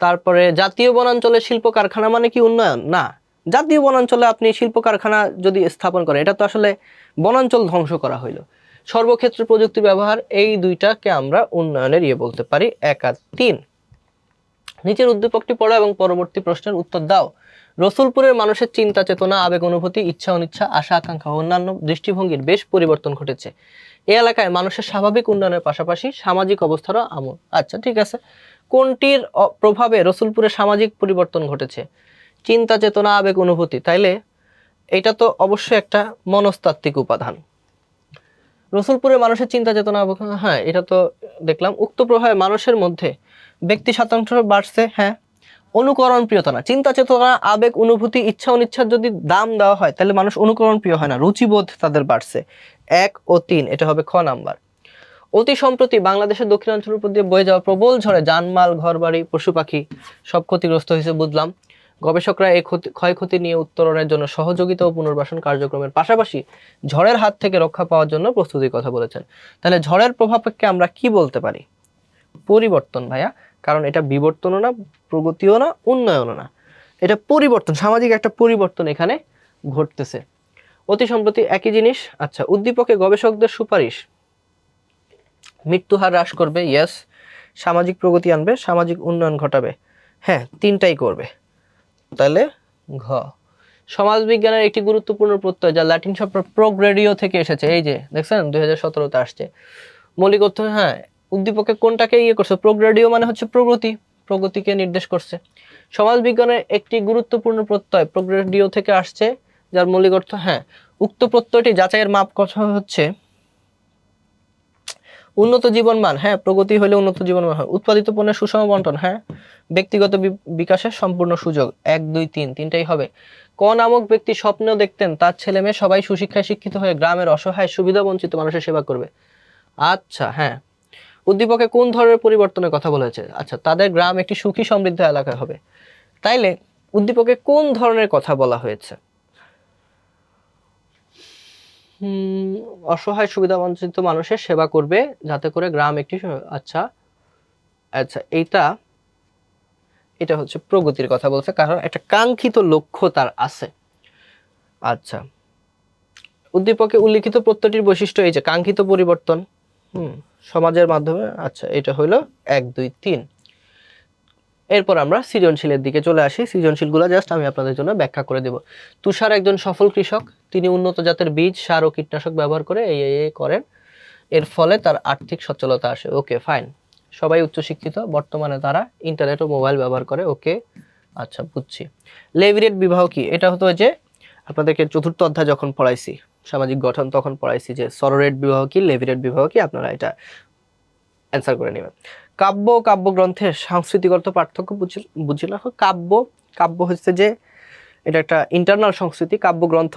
তারপরে জাতীয় বনাঞ্চলে শিল্প কারখানা মানে কি উন্নয়ন? না। জাতীয় বনাঞ্চলে আপনি শিল্প কারখানা যদি স্থাপন করেন, এটা তো আসলে বনাঞ্চল ধ্বংস করা হইল। সর্বক্ষেত্রে প্রযুক্তি ব্যবহার, এই দুইটাকে আমরা উন্নয়নের বলতে পারি। 1 আর 3। নিচের উদ্দীপকটি পড়ো এবং পরবর্তী প্রশ্নের উত্তর দাও। রসুলপুরের মানুষের চিন্তা চেতনা, আবেগ অনুভূতি, ইচ্ছা অনিচ্ছা, আশা আকাঙ্ক্ষা ও অন্যান্য দৃষ্টিভঙ্গির বেশ পরিবর্তন ঘটেছে। এই এলাকায় মানুষের স্বাভাবিক উন্নয়নের পাশাপাশি সামাজিক অবস্থারও আমল। আচ্ছা, ঠিক আছে। কোনটির প্রভাবে রসুলপুরে সামাজিক পরিবর্তন ঘটেছে? চিন্তা চেতনা, আবেগ অনুভূতি। তাইলে এটা তো অবশ্যই একটা মনস্তাত্ত্বিক উপাদান। রসুলপুরের মানুষের চিন্তা চেতনা, হ্যাঁ এটা তো দেখলাম। উক্ত প্রভাবে মানুষের মধ্যে ব্যক্তি স্বাতন্ত্র্য বাড়ছে, হ্যাঁ। অনুকরণ প্রিয়তা না, চিন্তা চেতনা, আবেগ অনুভূতি, ইচ্ছা অনিচ্ছার যদি দাম দেওয়া হয় তাহলে মানুষ অনুকরণ প্রিয় হয় না, রুচিবোধ তাদের বাড়ছে। 1 ও 3, এটা হবে খ নাম্বার। অতি সম্প্রতি বাংলাদেশের দক্ষিণাঞ্চলের উপর দিয়ে বয়ে যাওয়া প্রবল ঝড়ে জানমাল, ঘরবাড়ি, পশু পাখি সব ক্ষতিগ্রস্ত হয়েছে, বুঝলাম। গবেষকরা এই ক্ষয়ক্ষতি নিয়ে উত্তরণের জন্য সহযোগিতা ও পুনর্বাসন কার্যক্রমের পাশাপাশি ঝড়ের হাত থেকে রক্ষা পাওয়ার জন্য প্রস্তুতির কথা বলেছেন। তাহলে ঝড়ের প্রভাবকে আমরা কি বলতে পারি? পরিবর্তন ভাইয়া, কারণ এটা বিবর্তনও না, প্রগতিও না, উন্নয়নও না, এটা পরিবর্তন, সামাজিক একটা পরিবর্তন এখানে ঘটতেছে। অতি সম্প্রতি একই জিনিস। আচ্ছা, উদ্দীপকে গবেষকদের সুপারিশ মৃত্যুহার হ্রাস করবে, ইয়েস। সামাজিক প্রগতি আনবে, সামাজিক উন্নয়ন ঘটাবে, হ্যাঁ, তিনটাই করবে। তাহলে ঘ। সমাজবিজ্ঞানের একটি গুরুত্বপূর্ণ প্রত্যয় যা ল্যাটিন শব্দ প্রোগ্রেডিও থেকে এসেছে, এই যে দেখছেন 2017-তে আসছে। মৌলিক অর্থ, হ্যাঁ, উদ্দীপকে কোনটাকে করছে? প্রোগ্রেডিও মানে হচ্ছে প্রগতি, প্রগতিকে নির্দেশ করছে। সমাজবিজ্ঞানের একটি গুরুত্বপূর্ণ প্রত্যয় প্রোগ্রেডিও থেকে আসছে, যার মৌলিক অর্থ, হ্যাঁ। উক্ত প্রত্যয়টি যাচাইয়ের মাপ কথা হচ্ছে উন্নত জীবনমান, হ্যাঁ, প্রগতি হলে উন্নত জীবনমান হয়। উৎপাদিত পণ্যের সুষম বন্টন, হ্যাঁ। ব্যক্তিগত বিকাশের সম্পূর্ণ সুযোগ, 1 2 3, তিনটাই হবে। ক নামক ব্যক্তি স্বপ্ন দেখতেন তার ছেলে মেয়ে সবাই সুশিক্ষায় শিক্ষিত হয়ে গ্রামের অসহায় সুবিধা বঞ্চিত মানুষের সেবা করবে। আচ্ছা, হ্যাঁ। উদ্দীপকে কোন ধরনের পরিবর্তনের কথা বলেছে? আচ্ছা, তাদের গ্রাম একটি সুখী সমৃদ্ধ এলাকা হবে। তাইলে উদ্দীপকে কোন ধরনের কথা বলা হয়েছে? অসহায় সুবিধা বঞ্চিত মানুষের সেবা করবে যাতে করে গ্রাম একটি, আচ্ছা আচ্ছা, এটা হচ্ছে প্রগতির কথা বলছে, কারণ একটা কাঙ্ক্ষিত লক্ষ্য তার আছে। আচ্ছা, উদ্দীপকে উল্লিখিত প্রত্যয়টির বৈশিষ্ট্য এই যে কাঙ্ক্ষিত পরিবর্তন সমাজের মাধ্যমে। আচ্ছা, এটা হলো 1 2 3। এরপর আমরা সৃজনশীলের দিকে চলে আসি। সৃজনশীলগুলো জাস্ট আমি আপনাদের জন্য ব্যাখ্যা করে দেব। তুষার একজন সফল কৃষক, তিনি উন্নত জাতের বীজ, সার ও কীটনাশক ব্যবহার করে এই করেন, এর ফলে তার আর্থিক সচ্ছলতা আসে। ওকে, ফাইন। সবাই উচ্চশিক্ষিত, বর্তমানে তারা ইন্টারনেট ও মোবাইল ব্যবহার করে। ওকে, আচ্ছা, বুঝছি। লেভিরেট বিবাহ কি? এটা হতো যে আপনাদেরকে চতুর্থ অধ্যায় যখন পড়াইছি সামাজিক গঠন, তখন পড়াইছি যে সরোরেট বিবাহ কি, লেভিরেট বিবাহ কি, আপনারা এটা অ্যান্সার করে নেবেন। কাব্য, কাব্যগ্রন্থের সাংস্কৃতিগত পার্থক্য বুঝি না। কাব্য হচ্ছে যে এটা একটা ইন্টারনাল সংস্কৃতি, কাব্যগ্রন্থ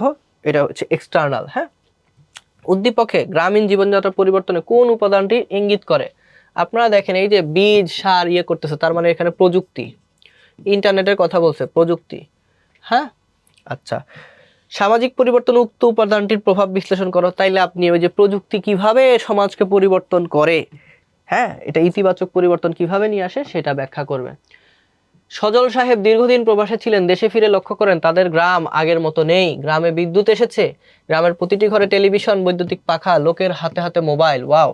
এটা হচ্ছে এক্সটার্নাল, হ্যাঁ। উদ্দীপকে গ্রামীণ জীবনযাত্রার পরিবর্তনে কোন উপাদানটি ইঙ্গিত করে? আপনারা দেখেন এই যে বীজ, সার করতেছে, তার মানে এখানে প্রযুক্তি, ইন্টারনেটের কথা বলছে, প্রযুক্তি, হ্যাঁ। আচ্ছা, সামাজিক পরিবর্তন উক্ত উপাদানটির প্রভাব বিশ্লেষণ করো। তাইলে আপনি ওই যে প্রযুক্তি কিভাবে সমাজকে পরিবর্তন করে, হ্যাঁ, এটা ইতিবাচক পরিবর্তন কিভাবে নিয়ে আসে সেটা ব্যাখ্যা করবে। সজল সাহেব দীর্ঘদিন প্রবাসে ছিলেন, দেশে ফিরে লক্ষ্য করেন তাদের গ্রাম আগের মতো নেই। গ্রামে বিদ্যুৎ এসেছে, গ্রামের প্রতিটি ঘরে টেলিভিশন, বৈদ্যুতিক পাখা, লোকের হাতে হাতে মোবাইল, ওয়াও।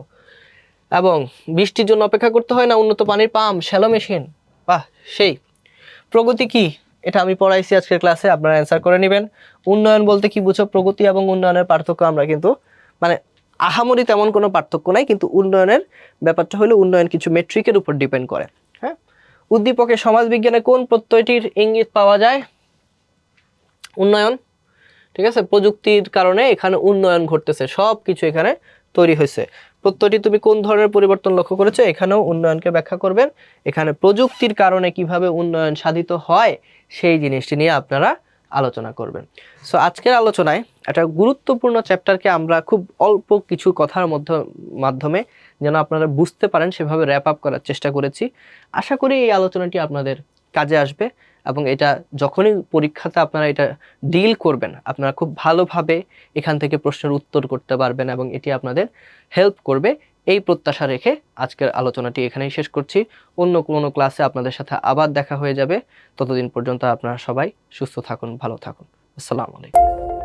এবং বৃষ্টির জন্য অপেক্ষা করতে হয় না, উন্নত পানির পাম্প, শ্যালো মেশিন, বাহ, সেই। প্রগতি কি? এটা আমি পড়াইছি আজকের ক্লাসে, আপনারা অ্যান্সার করে নেবেন। উন্নয়ন বলতে কি বুঝো? প্রগতি এবং উন্নয়নের পার্থক্য আমরা কিন্তু মানে আহামরি তেমন কোনো পার্থক্য নাই, কিন্তু উন্নয়নের ব্যাপারটা হলো উন্নয়ন কিছু মেট্রিকের উপর ডিপেন্ড করে, হ্যাঁ। উদ্দীপকে সমাজবিজ্ঞানে কোন প্রত্যয়টির ইঙ্গিত পাওয়া যায়? উন্নয়ন, ঠিক আছে। প্রযুক্তির কারণে এখানে উন্নয়ন ঘটতেছে, সব কিছু এখানে তৈরি হয়েছে। প্রত্যয়টি তুমি কোন ধরনের পরিবর্তন লক্ষ্য করেছো? এখানেও উন্নয়নকে ব্যাখ্যা করবেন। এখানে প্রযুক্তির কারণে কিভাবে উন্নয়ন সাধিত হয় সেই জিনিসটি নিয়ে আপনারা আলোচনা করবেন। সো আজকের আলোচনায় একটা গুরুত্বপূর্ণ চ্যাপ্টারকে আমরা খুব অল্প কিছু কথার মাধ্যমে যেন আপনারা বুঝতে পারেন সেভাবে র্যাপ আপ করার চেষ্টা করেছি। আশা করি এই আলোচনাটি আপনাদের কাজে আসবে এবং এটা যখনই পরীক্ষাতে আপনারা এটা ডিল করবেন আপনারা খুব ভালোভাবে এখান থেকে প্রশ্নের উত্তর করতে পারবেন এবং এটি আপনাদের হেল্প করবে, এই প্রত্যাশা রেখে আজকের আলোচনাটি এখানেই শেষ করছি। অন্য কোনো ক্লাসে আপনাদের সাথে আবার দেখা হয়ে যাবে। ততদিন পর্যন্ত আপনারা সবাই সুস্থ থাকুন, ভালো থাকুন। আসসালামু আলাইকুম।